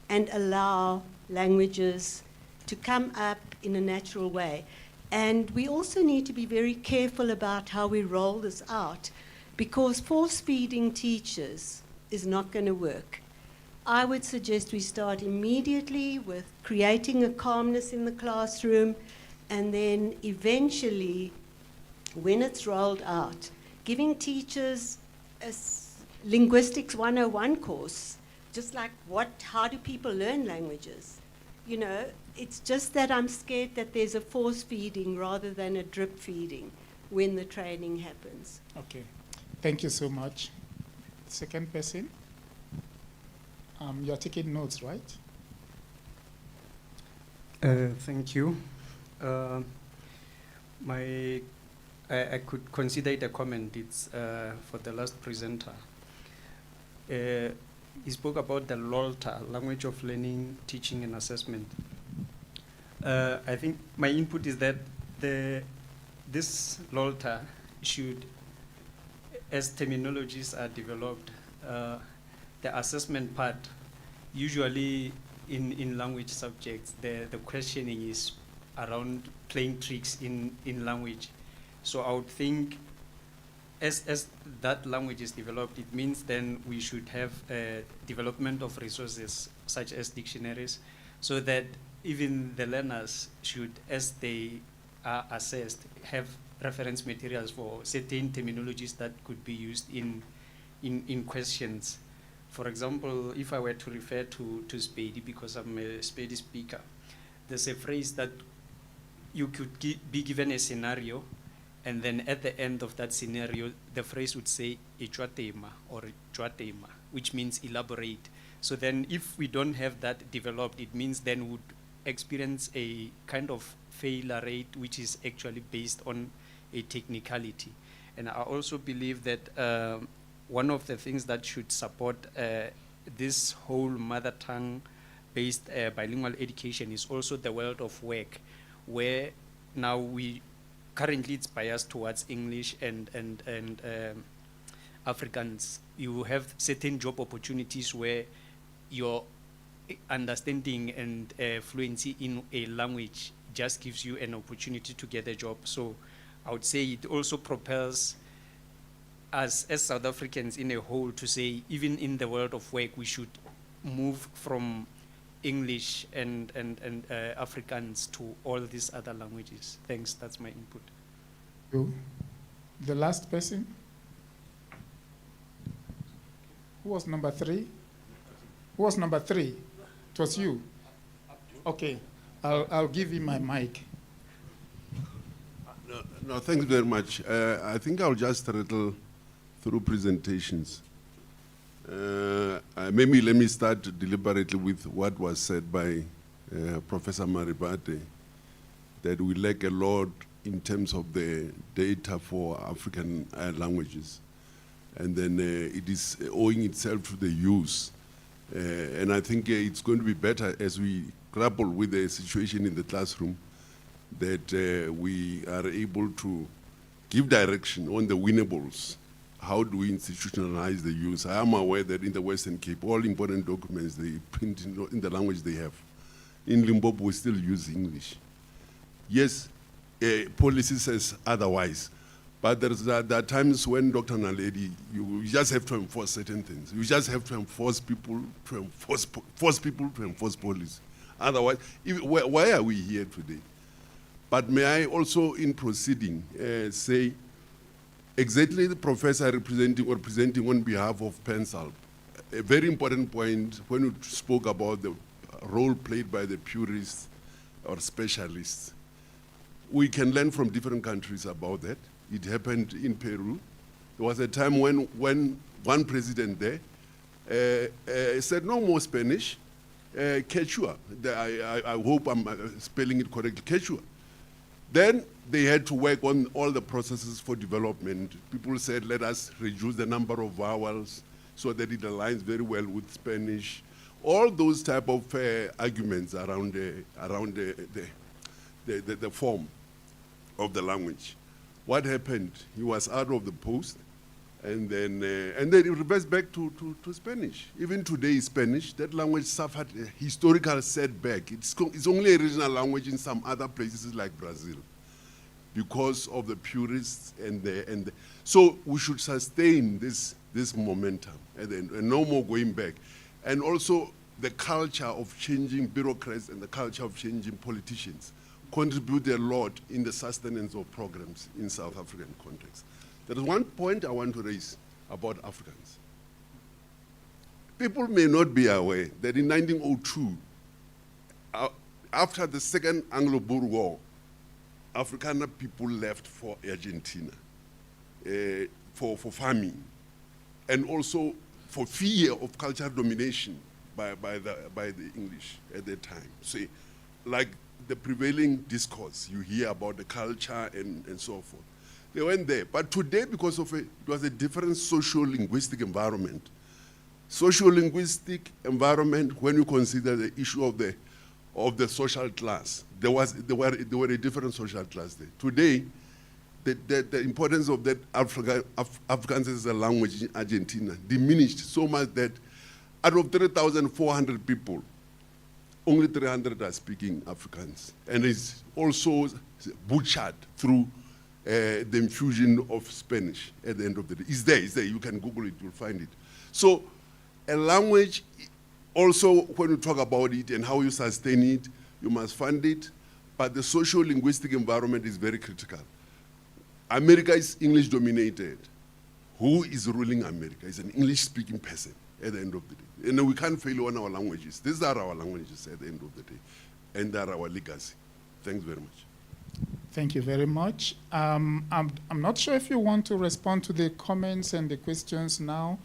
and allow languages to come up in a natural way. And we also need to be very careful about how we roll this out, because force-feeding teachers is not going to work. I would suggest we start immediately with creating a calmness in the classroom, and then eventually, when it's rolled out, giving teachers a linguistics 101 course, just like how do people learn languages? You know, it's just that I'm scared that there's a force feeding rather than a drip feeding when the training happens. Okay, thank you so much. Second person. You're taking notes, right? Thank you. I could consider it a comment. It's for the last presenter. He spoke about the LOLTA, Language of Learning, Teaching and Assessment. I think my input is that this LOLTA should, as terminologies are developed, the assessment part, usually in language subjects, the questioning is around playing tricks in language. So I would think as that language is developed, it means then we should have development of resources such as dictionaries, so that even the learners should, as they are assessed, have reference materials for certain terminologies that could be used in questions. For example, if I were to refer to Spady, because I'm a Spady speaker, there's a phrase that you could be given a scenario, and then at the end of that scenario, the phrase would say "echwatema" or "chwatema," which means elaborate. So then if we don't have that developed, it means then we would experience a kind of failure rate which is actually based on a technicality. And I also believe that one of the things that should support this whole mother tongue based bilingual education is also the world of work, where now currently it's biased towards English and Afrikaans. You have certain job opportunities where your understanding and fluency in a language just gives you an opportunity to get a job. So I would say it also propels us as South Africans in a whole to say, even in the world of work, we should move from English and Afrikaans to all these other languages. Thanks, that's my input. You. The last person? Who was number 3? Who was number 3? It was you. Okay, I'll give you my mic. No, thanks very much. I think I'll just rattle through presentations. Maybe let me start deliberately with what was said by Professor Maribate. that we lack a lot in terms of the data for African languages. And then it is owing itself to the use. And I think it's going to be better as we grapple with the situation in the classroom, that we are able to give direction on the winnables. How do we institutionalize the use? I am aware that in the Western Cape, all important documents, they print in the language they have. In Limpopo, we still use English. Yes, policy says otherwise, but there are times when, Dr. Naledi, you just have to enforce certain things. You just have to enforce people, force people to enforce policy. Otherwise, why are we here today? But may I also, in proceeding, say exactly the professor representing on behalf of PENSAL, a very important point when you spoke about the role played by the purists or specialists. We can learn from different countries about that. It happened in Peru. There was a time when one president there said no more Spanish, Quechua. I hope I'm spelling it correctly, Quechua. Then they had to work on all the processes for development. People said, let us reduce the number of vowels so that it aligns very well with Spanish. All those type of arguments around the form of the language. What happened? He was out of the post, and then it reversed back to Spanish. Even today, Spanish, that language suffered a historical setback. It's only a regional language in some other places like Brazil, because of the purists so we should sustain this momentum and no more going back. And also the culture of changing bureaucrats and the culture of changing politicians contribute a lot in the sustenance of programs in South African context. There is one point I want to raise about Africans. People may not be aware that in 1902, after the Second Anglo-Boer War, Afrikaner people left for Argentina for farming, and also for fear of cultural domination by the English at that time. So, like the prevailing discourse you hear about the culture and so forth. They went there. But today, because of it was a different socio-linguistic environment. Socio-linguistic environment, when you consider the issue of the social class, there were a different social class there. Today, the importance of that Afrikaans as a language in Argentina diminished so much that out of 3,400 people, only 300 are speaking Afrikaans. And it's also butchered through the infusion of Spanish at the end of the day. It's there. You can Google it, you'll find it. So a language, also when you talk about it and how you sustain it, you must fund it, but the socio-linguistic environment is very critical. America is English dominated. Who is ruling America? It's an English-speaking person at the end of the day. And we can't fail on our languages. These are our languages at the end of the day, and they are our legacy. Thanks very much. Thank you very much. I'm not sure if you want to respond to the comments and the questions now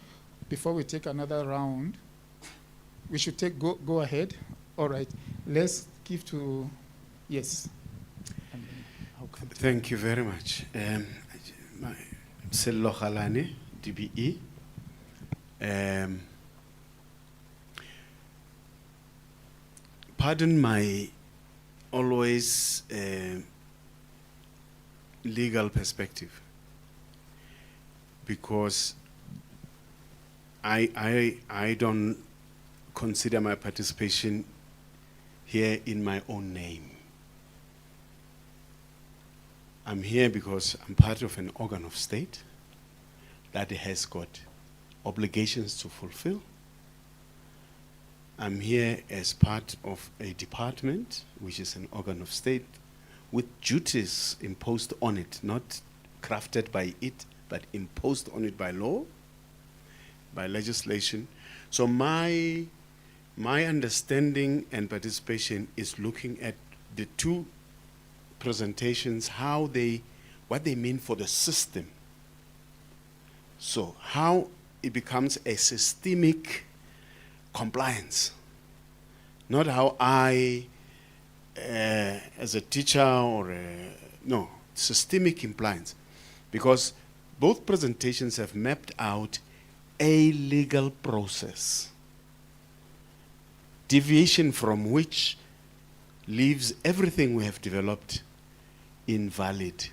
before we take another round. We should go ahead. All right. Let's give to, yes. Thank you very much. Sello Khalane, DBE. Pardon my always legal perspective, because I don't consider my participation here in my own name. I'm here because I'm part of an organ of state that has got obligations to fulfill. I'm here as part of a department, which is an organ of state, with duties imposed on it, not crafted by it, but imposed on it by law, by legislation. So my understanding and participation is looking at the two presentations, what they mean for the system. So how it becomes a systemic compliance, not how I as a teacher or no, systemic implies, because both presentations have mapped out a legal process, deviation from which leaves everything we have developed invalid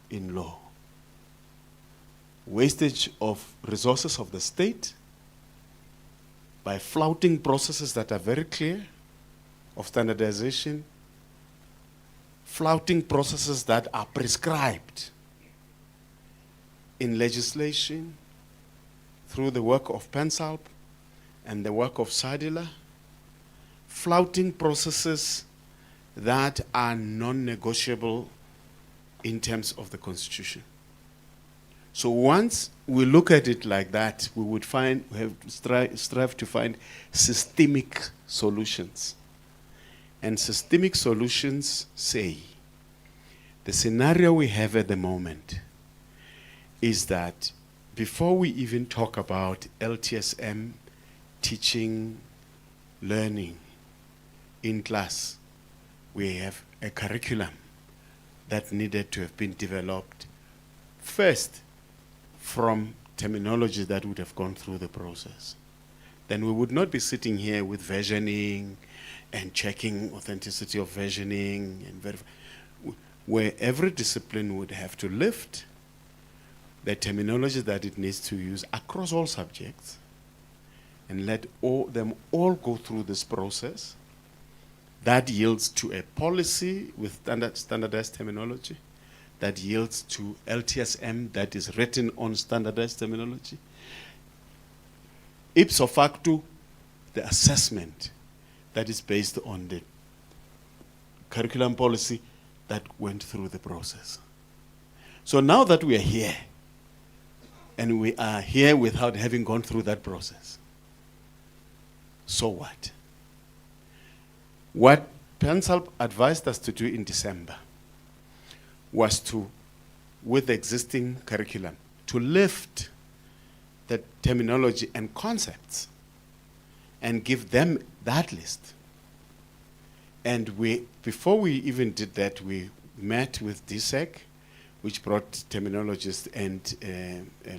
in law. Wastage of resources of the state by flouting processes that are very clear of standardization, flouting processes that are prescribed in legislation through the work of PENSALP and the work of SADILA, flouting processes that are non-negotiable in terms of the Constitution. So once we look at it like that, we would find, we have to strive to find systemic solutions. And systemic solutions say, the scenario we have at the moment is that before we even talk about LTSM teaching, learning in class, we have a curriculum that needed to have been developed first from terminology that would have gone through the process. Then we would not be sitting here with versioning and checking authenticity of versioning and where every discipline would have to lift the terminology that it needs to use across all subjects and let them all go through this process that yields to a policy with standardized terminology, that yields to LTSM that is written on standardized terminology. Ipso facto, the assessment that is based on the curriculum policy that went through the process. So now that we are here, and we are here without having gone through that process, so what? What PENSALP advised us to do in December was to, with the existing curriculum, to lift the terminology and concepts and give them that list. And we, before we even did that, we met with DSEC, which brought terminologists and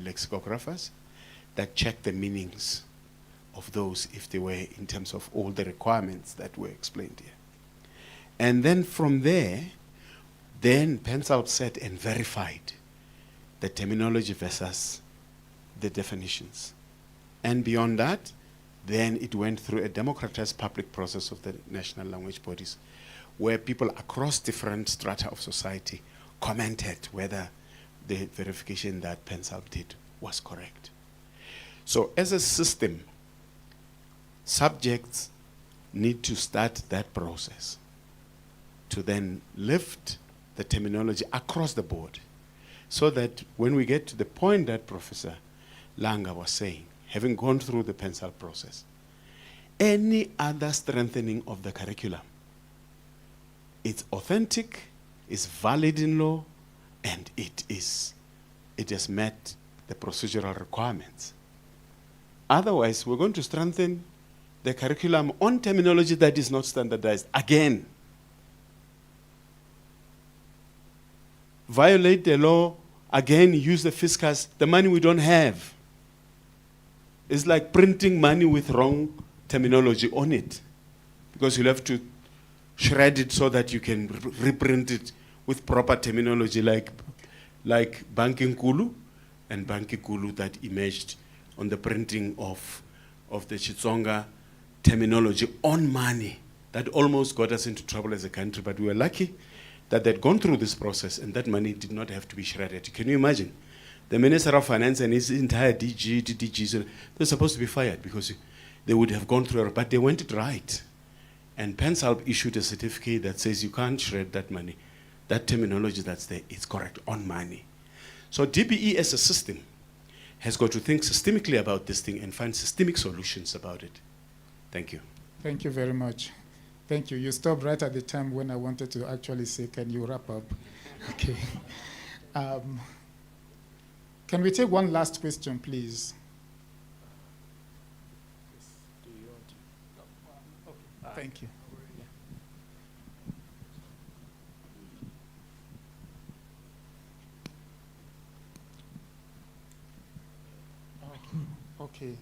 lexicographers that checked the meanings of those if they were in terms of all the requirements that were explained here. And then from there, then PENSALP sat and verified the terminology versus the definitions. And beyond that, then it went through a democratized public process of the national language bodies where people across different strata of society commented whether the verification that PENSALP did was correct. So as a system, subjects need to start that process to then lift the terminology across the board so that when we get to the point that Professor Langa was saying, having gone through the PENSALP process, any other strengthening of the curriculum, it's authentic, it's valid in law, and it has met the procedural requirements. Otherwise, we're going to strengthen the curriculum on terminology that is not standardized. Again, violate the law, again, use the fiscus, the money we don't have. It's like printing money with wrong terminology on it, because you'll have to shred it so that you can reprint it with proper terminology like Banking Kulu and Banki Kulu that emerged on the printing of the Chitsonga terminology on money that almost got us into trouble as a country, but we were lucky that they'd gone through this process and that money did not have to be shredded. Can you imagine? The Minister of Finance and his entire DG, DDGs, they're supposed to be fired because they would have gone through it, but they went it right. And PENSALP issued a certificate that says you can't shred that money. That terminology that's there is correct on money. So DBE as a system has got to think systemically about this thing and find systemic solutions about it. Thank you. Thank you very much. Thank you. You stopped right at the time when I wanted to actually say, can you wrap up? Okay. Can we take one last question, please? Thank you. Okay.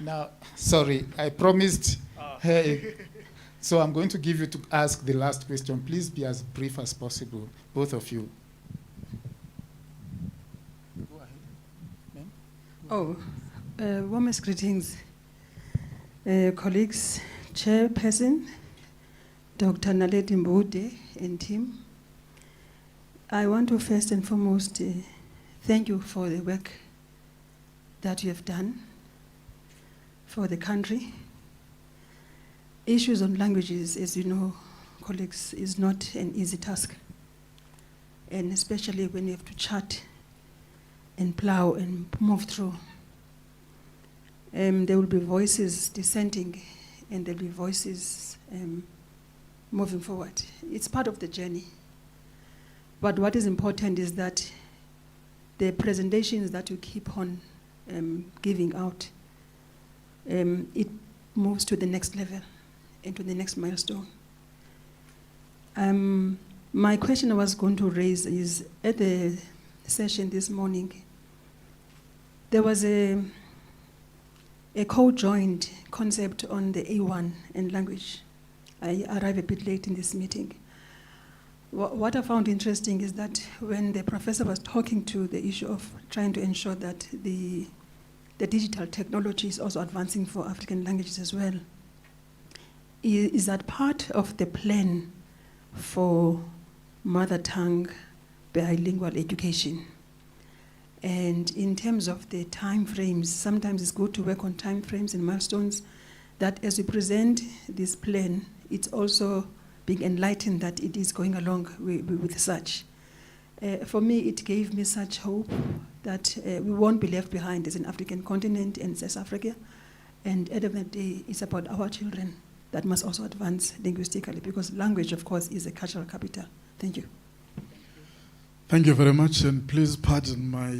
Now, sorry, I promised her. So I'm going to give you to ask the last question. Please be as brief as possible, both of you. Go ahead. Warmest greetings, colleagues, Chairperson, Dr. Naledi Mbude and team. I want to first and foremost thank you for the work that you have done for the country. Issues on languages, as you know, colleagues, is not an easy task. And especially when you have to chart and plow and move through. There will be voices dissenting and there will be voices moving forward. It's part of the journey. But what is important is that the presentations that you keep on giving out, it moves to the next level and to the next milestone. My question I was going to raise is, at the session this morning, there was a co-joined concept on the A1 and language. I arrived a bit late in this meeting. What I found interesting is that when the professor was talking to the issue of trying to ensure that the digital technology is also advancing for African languages as well, is that part of the plan for mother tongue bilingual education? And in terms of the time frames, sometimes it's good to work on time frames and milestones, that as we present this plan, it's also being enlightened that it is going along with such. For me, it gave me such hope that we won't be left behind as an African continent and as Africa. And at the end of the day, it's about our children that must also advance linguistically, because language, of course, is a cultural capital. Thank you. Thank you very much, and please pardon my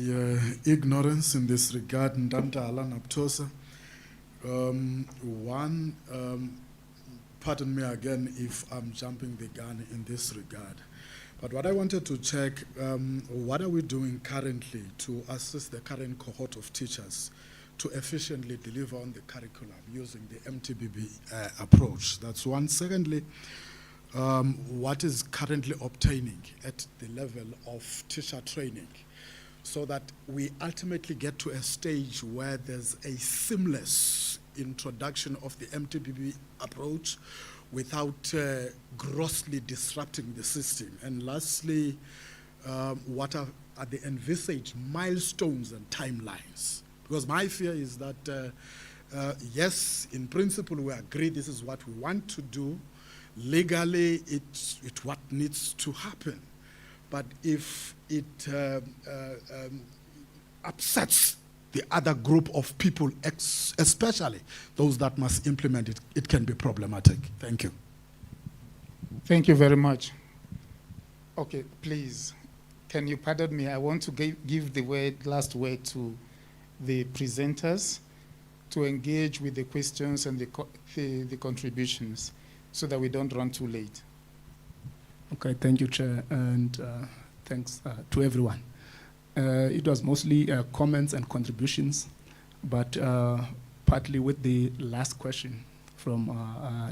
ignorance in this regard. Ndanta Alan Aptosa. Pardon me again if I'm jumping the gun in this regard. But what I wanted to check, what are we doing currently to assist the current cohort of teachers to efficiently deliver on the curriculum using the MTBB approach? That's one. Secondly, what is currently obtaining at the level of teacher training so that we ultimately get to a stage where there's a seamless introduction of the MTBB approach without grossly disrupting the system? And lastly, what are the envisaged milestones and timelines? Because my fear is that, yes, in principle, we agree this is what we want to do. Legally, it's what needs to happen. But if it upsets the other group of people, especially those that must implement it, it can be problematic. Thank you. Thank you very much. Okay, please, can you pardon me? I want to give the last word to the presenters to engage with the questions and the contributions so that we don't run too late. Okay, thank you, Chair, and thanks to everyone. It was mostly comments and contributions, but partly with the last question from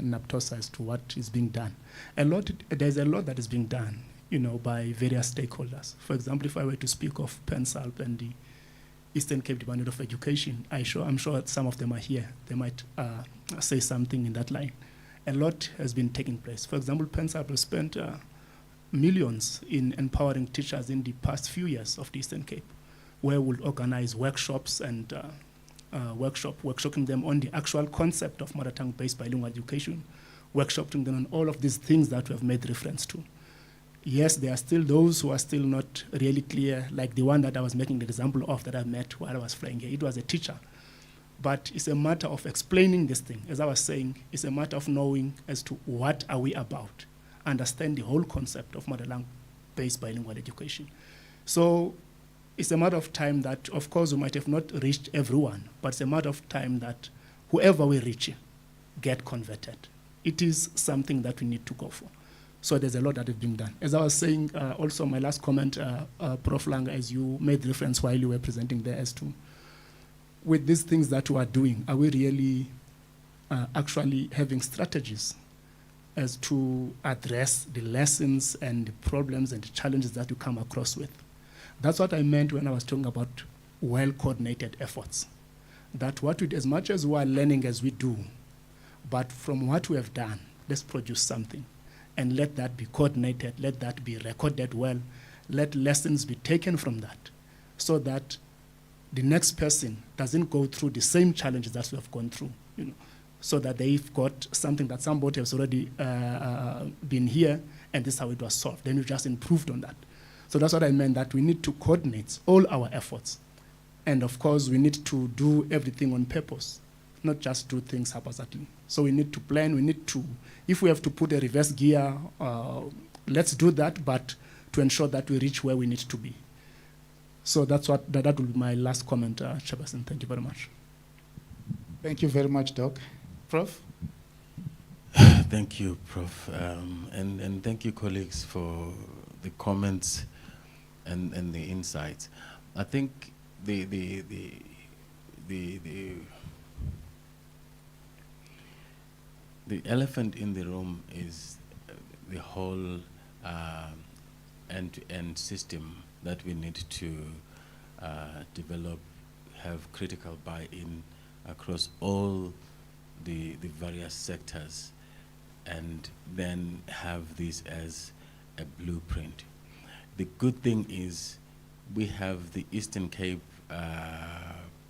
Naptosa as to what is being done. There's a lot that is being done, by various stakeholders. For example, if I were to speak of PENSALP and the Eastern Cape Department of Education, I'm sure that some of them are here. They might say something in that line. A lot has been taking place. For example, PENSALP has spent millions in empowering teachers in the past few years of the Eastern Cape, where we'll organize workshops and workshopping them on the actual concept of mother tongue-based bilingual education, workshopping them on all of these things that we have made reference to. Yes, there are still those who are still not really clear, like the one that I was making the example of that I met while I was flying here. It was a teacher. But it's a matter of explaining this thing. As I was saying, it's a matter of knowing as to what are we about, understand the whole concept of mother tongue-based bilingual education. So it's a matter of time that, of course, we might have not reached everyone, but it's a matter of time that whoever we reach get converted. It is something that we need to go for. So there's a lot that is being done. As I was saying, also my last comment, Prof. Lang, as you made reference while you were presenting there as to with these things that we are doing, are we really actually having strategies as to address the lessons and the problems and the challenges that you come across with? That's what I meant when I was talking about well-coordinated efforts. That what we, as much as we are learning as we do, but from what we have done, let's produce something. And let that be coordinated, let that be recorded well, let lessons be taken from that, so that the next person doesn't go through the same challenges that we have gone through, so that they've got something that somebody has already been here, and this is how it was solved. Then we just improved on that. So that's what I meant, that we need to coordinate all our efforts. And of course, we need to do everything on purpose, not just do things haphazardly. So we need to plan, we need to, if we have to put a reverse gear, let's do that, but to ensure that we reach where we need to be. So that's what, that will be my last comment, Chairperson. Thank you very much. Thank you very much, Doc. Prof? Thank you, Prof. And thank you, colleagues, for the comments and the insights. I think the elephant in the room is the whole end-to-end system that we need to develop, have critical buy-in across all the various sectors, and then have this as a blueprint. The good thing is we have the Eastern Cape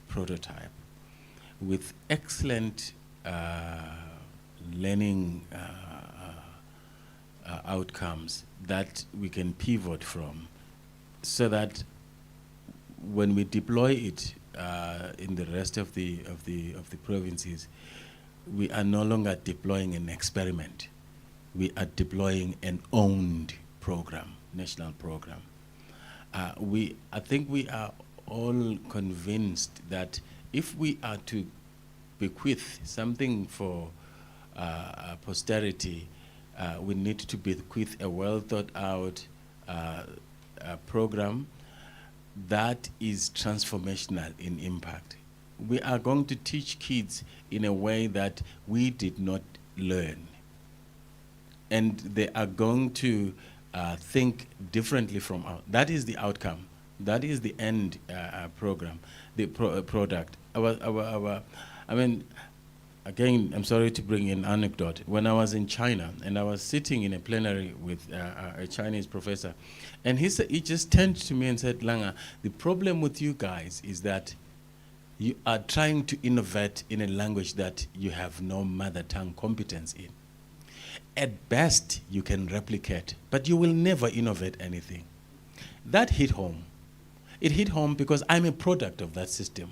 prototype with excellent learning outcomes that we can pivot from, so that when we deploy it in the rest of the provinces, we are no longer deploying an experiment. We are deploying an owned program, national program. I think we are all convinced that if we are to bequeath something for posterity, we need to bequeath a well thought out program that is transformational in impact. We are going to teach kids in a way that we did not learn. And they are going to think differently from us. That is the outcome. That is the end program, the product. I mean, again, I'm sorry to bring in an anecdote. When I was in China and I was sitting in a plenary with a Chinese professor, and he just turned to me and said, Langa, the problem with you guys is that you are trying to innovate in a language that you have no mother tongue competence in. At best, you can replicate, but you will never innovate anything. That hit home. It hit home because I'm a product of that system.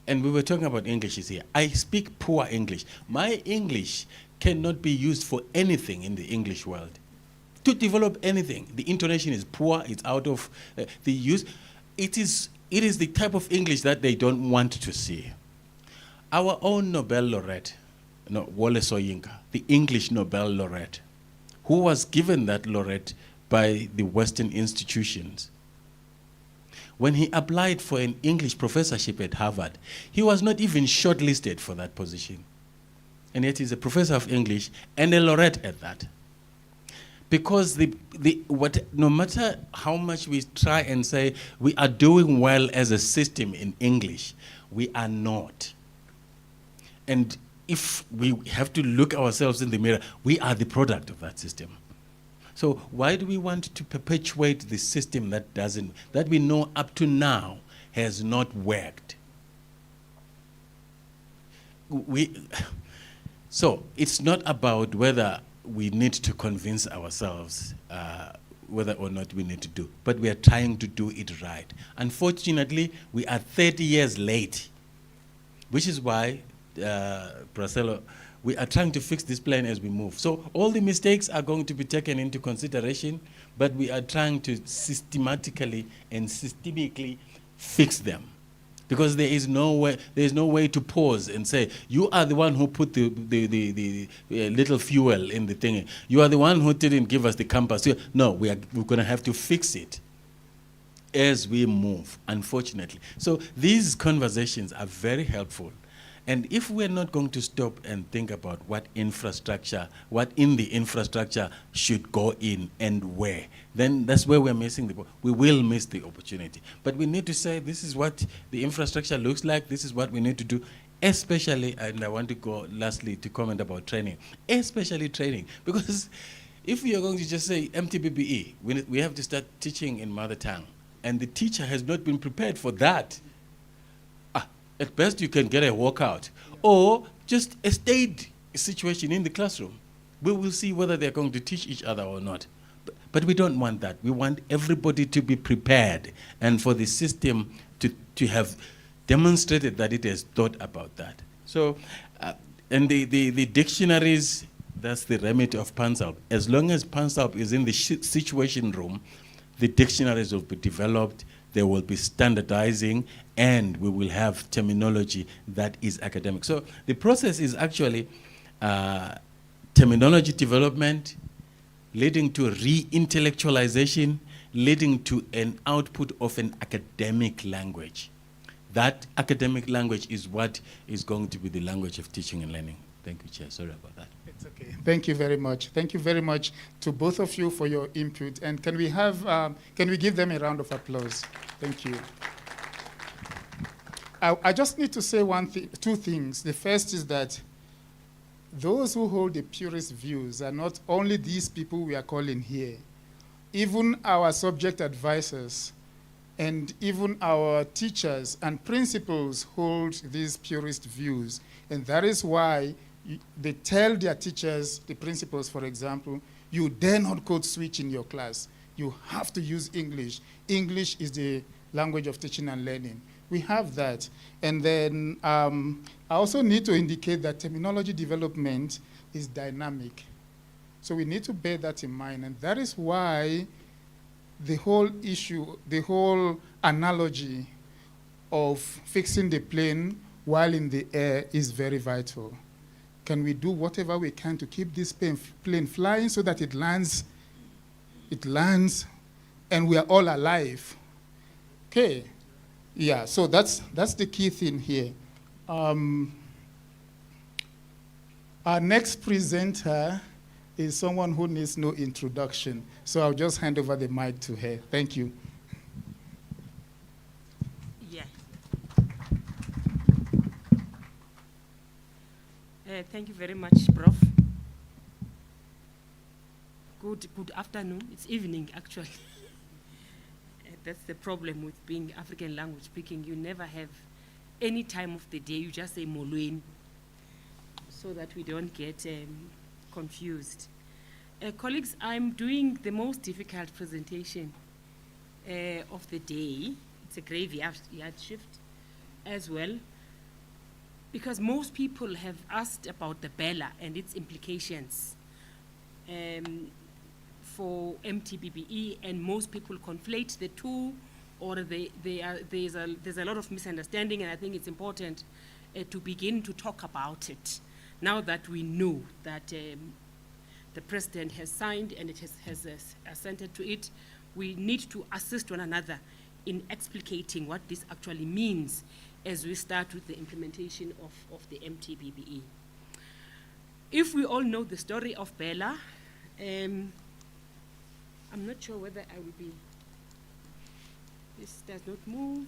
And we were talking about English here. I speak poor English. My English cannot be used for anything in the English world. To develop anything, the intonation is poor, it's out of the use. It is the type of English that they don't want to see. Our own Nobel laureate, Wole Soyinka, the English Nobel laureate, who was given that laureate by the Western institutions. When he applied for an English professorship at Harvard, he was not even shortlisted for that position. And yet he's a professor of English and a laureate at that. Because no matter how much we try and say we are doing well as a system in English, we are not. And if we have to look ourselves in the mirror, we are the product of that system. So why do we want to perpetuate the system that we know up to now has not worked? So it's not about whether we need to convince ourselves whether or not we need to do, but we are trying to do it right. Unfortunately, we are 30 years late, which is why, Bracelo, we are trying to fix this plan as we move. So all the mistakes are going to be taken into consideration, but we are trying to systematically and systemically fix them. Because there is no way to pause and say, you are the one who put the little fuel in the thing. You are the one who didn't give us the compass. No, we're going to have to fix it. as we move, unfortunately. So these conversations are very helpful. And if we're not going to stop and think about what in the infrastructure should go in and where, then that's where we're missing we will miss the opportunity. But we need to say, this is what the infrastructure looks like, this is what we need to do, especially, and I want to go lastly to comment about training, especially training, because if we are going to just say MTBBE, we have to start teaching in mother tongue, and the teacher has not been prepared for that. At best, you can get a walkout, or just a stayed situation in the classroom. We will see whether they're going to teach each other or not. But we don't want that. We want everybody to be prepared, and for the system to have demonstrated that it has thought about that. So, and the dictionaries, that's the remit of PANSALB. As long as PANSALB is in the situation room, the dictionaries will be developed, there will be standardizing, and we will have terminology that is academic. So the process is actually terminology development, leading to re-intellectualization, leading to an output of an academic language. That academic language is what is going to be the language of teaching and learning. Thank you, Chair. Sorry about that. It's okay. Thank you very much. Thank you very much to both of you for your input. And can we give them a round of applause? Thank you. I just need to say two things. The first is that those who hold the purest views are not only these people we are calling here. Even our subject advisors and even our teachers and principals hold these purist views. And that is why they tell their teachers, the principals, for example, you dare not code switch in your class. You have to use English. English is the language of teaching and learning. We have that. And then I also need to indicate that terminology development is dynamic. So we need to bear that in mind. And that is why the whole issue, the whole analogy of fixing the plane while in the air is very vital. Can we do whatever we can to keep this plane flying so that it lands, and we are all alive? Okay. Yeah, so that's the key thing here. Our next presenter is someone who needs no introduction. So I'll just hand over the mic to her. Thank you. Yeah. Thank you very much, Prof. Good afternoon. It's evening, actually. That's the problem with being African language speaking. You never have any time of the day. You just say molweni, so that we don't get confused. Colleagues, I'm doing the most difficult presentation of the day. It's a graveyard shift as well, because most people have asked about the BELA and its implications for MTBBE, and most people conflate the two, or there's a lot of misunderstanding, and I think it's important to begin to talk about it. Now that we know that the President has signed and it has assented to it, we need to assist one another in explicating what this actually means as we start with the implementation of the MTBBE. If we all know the story of BELA, I'm not sure whether I will be, this does not move.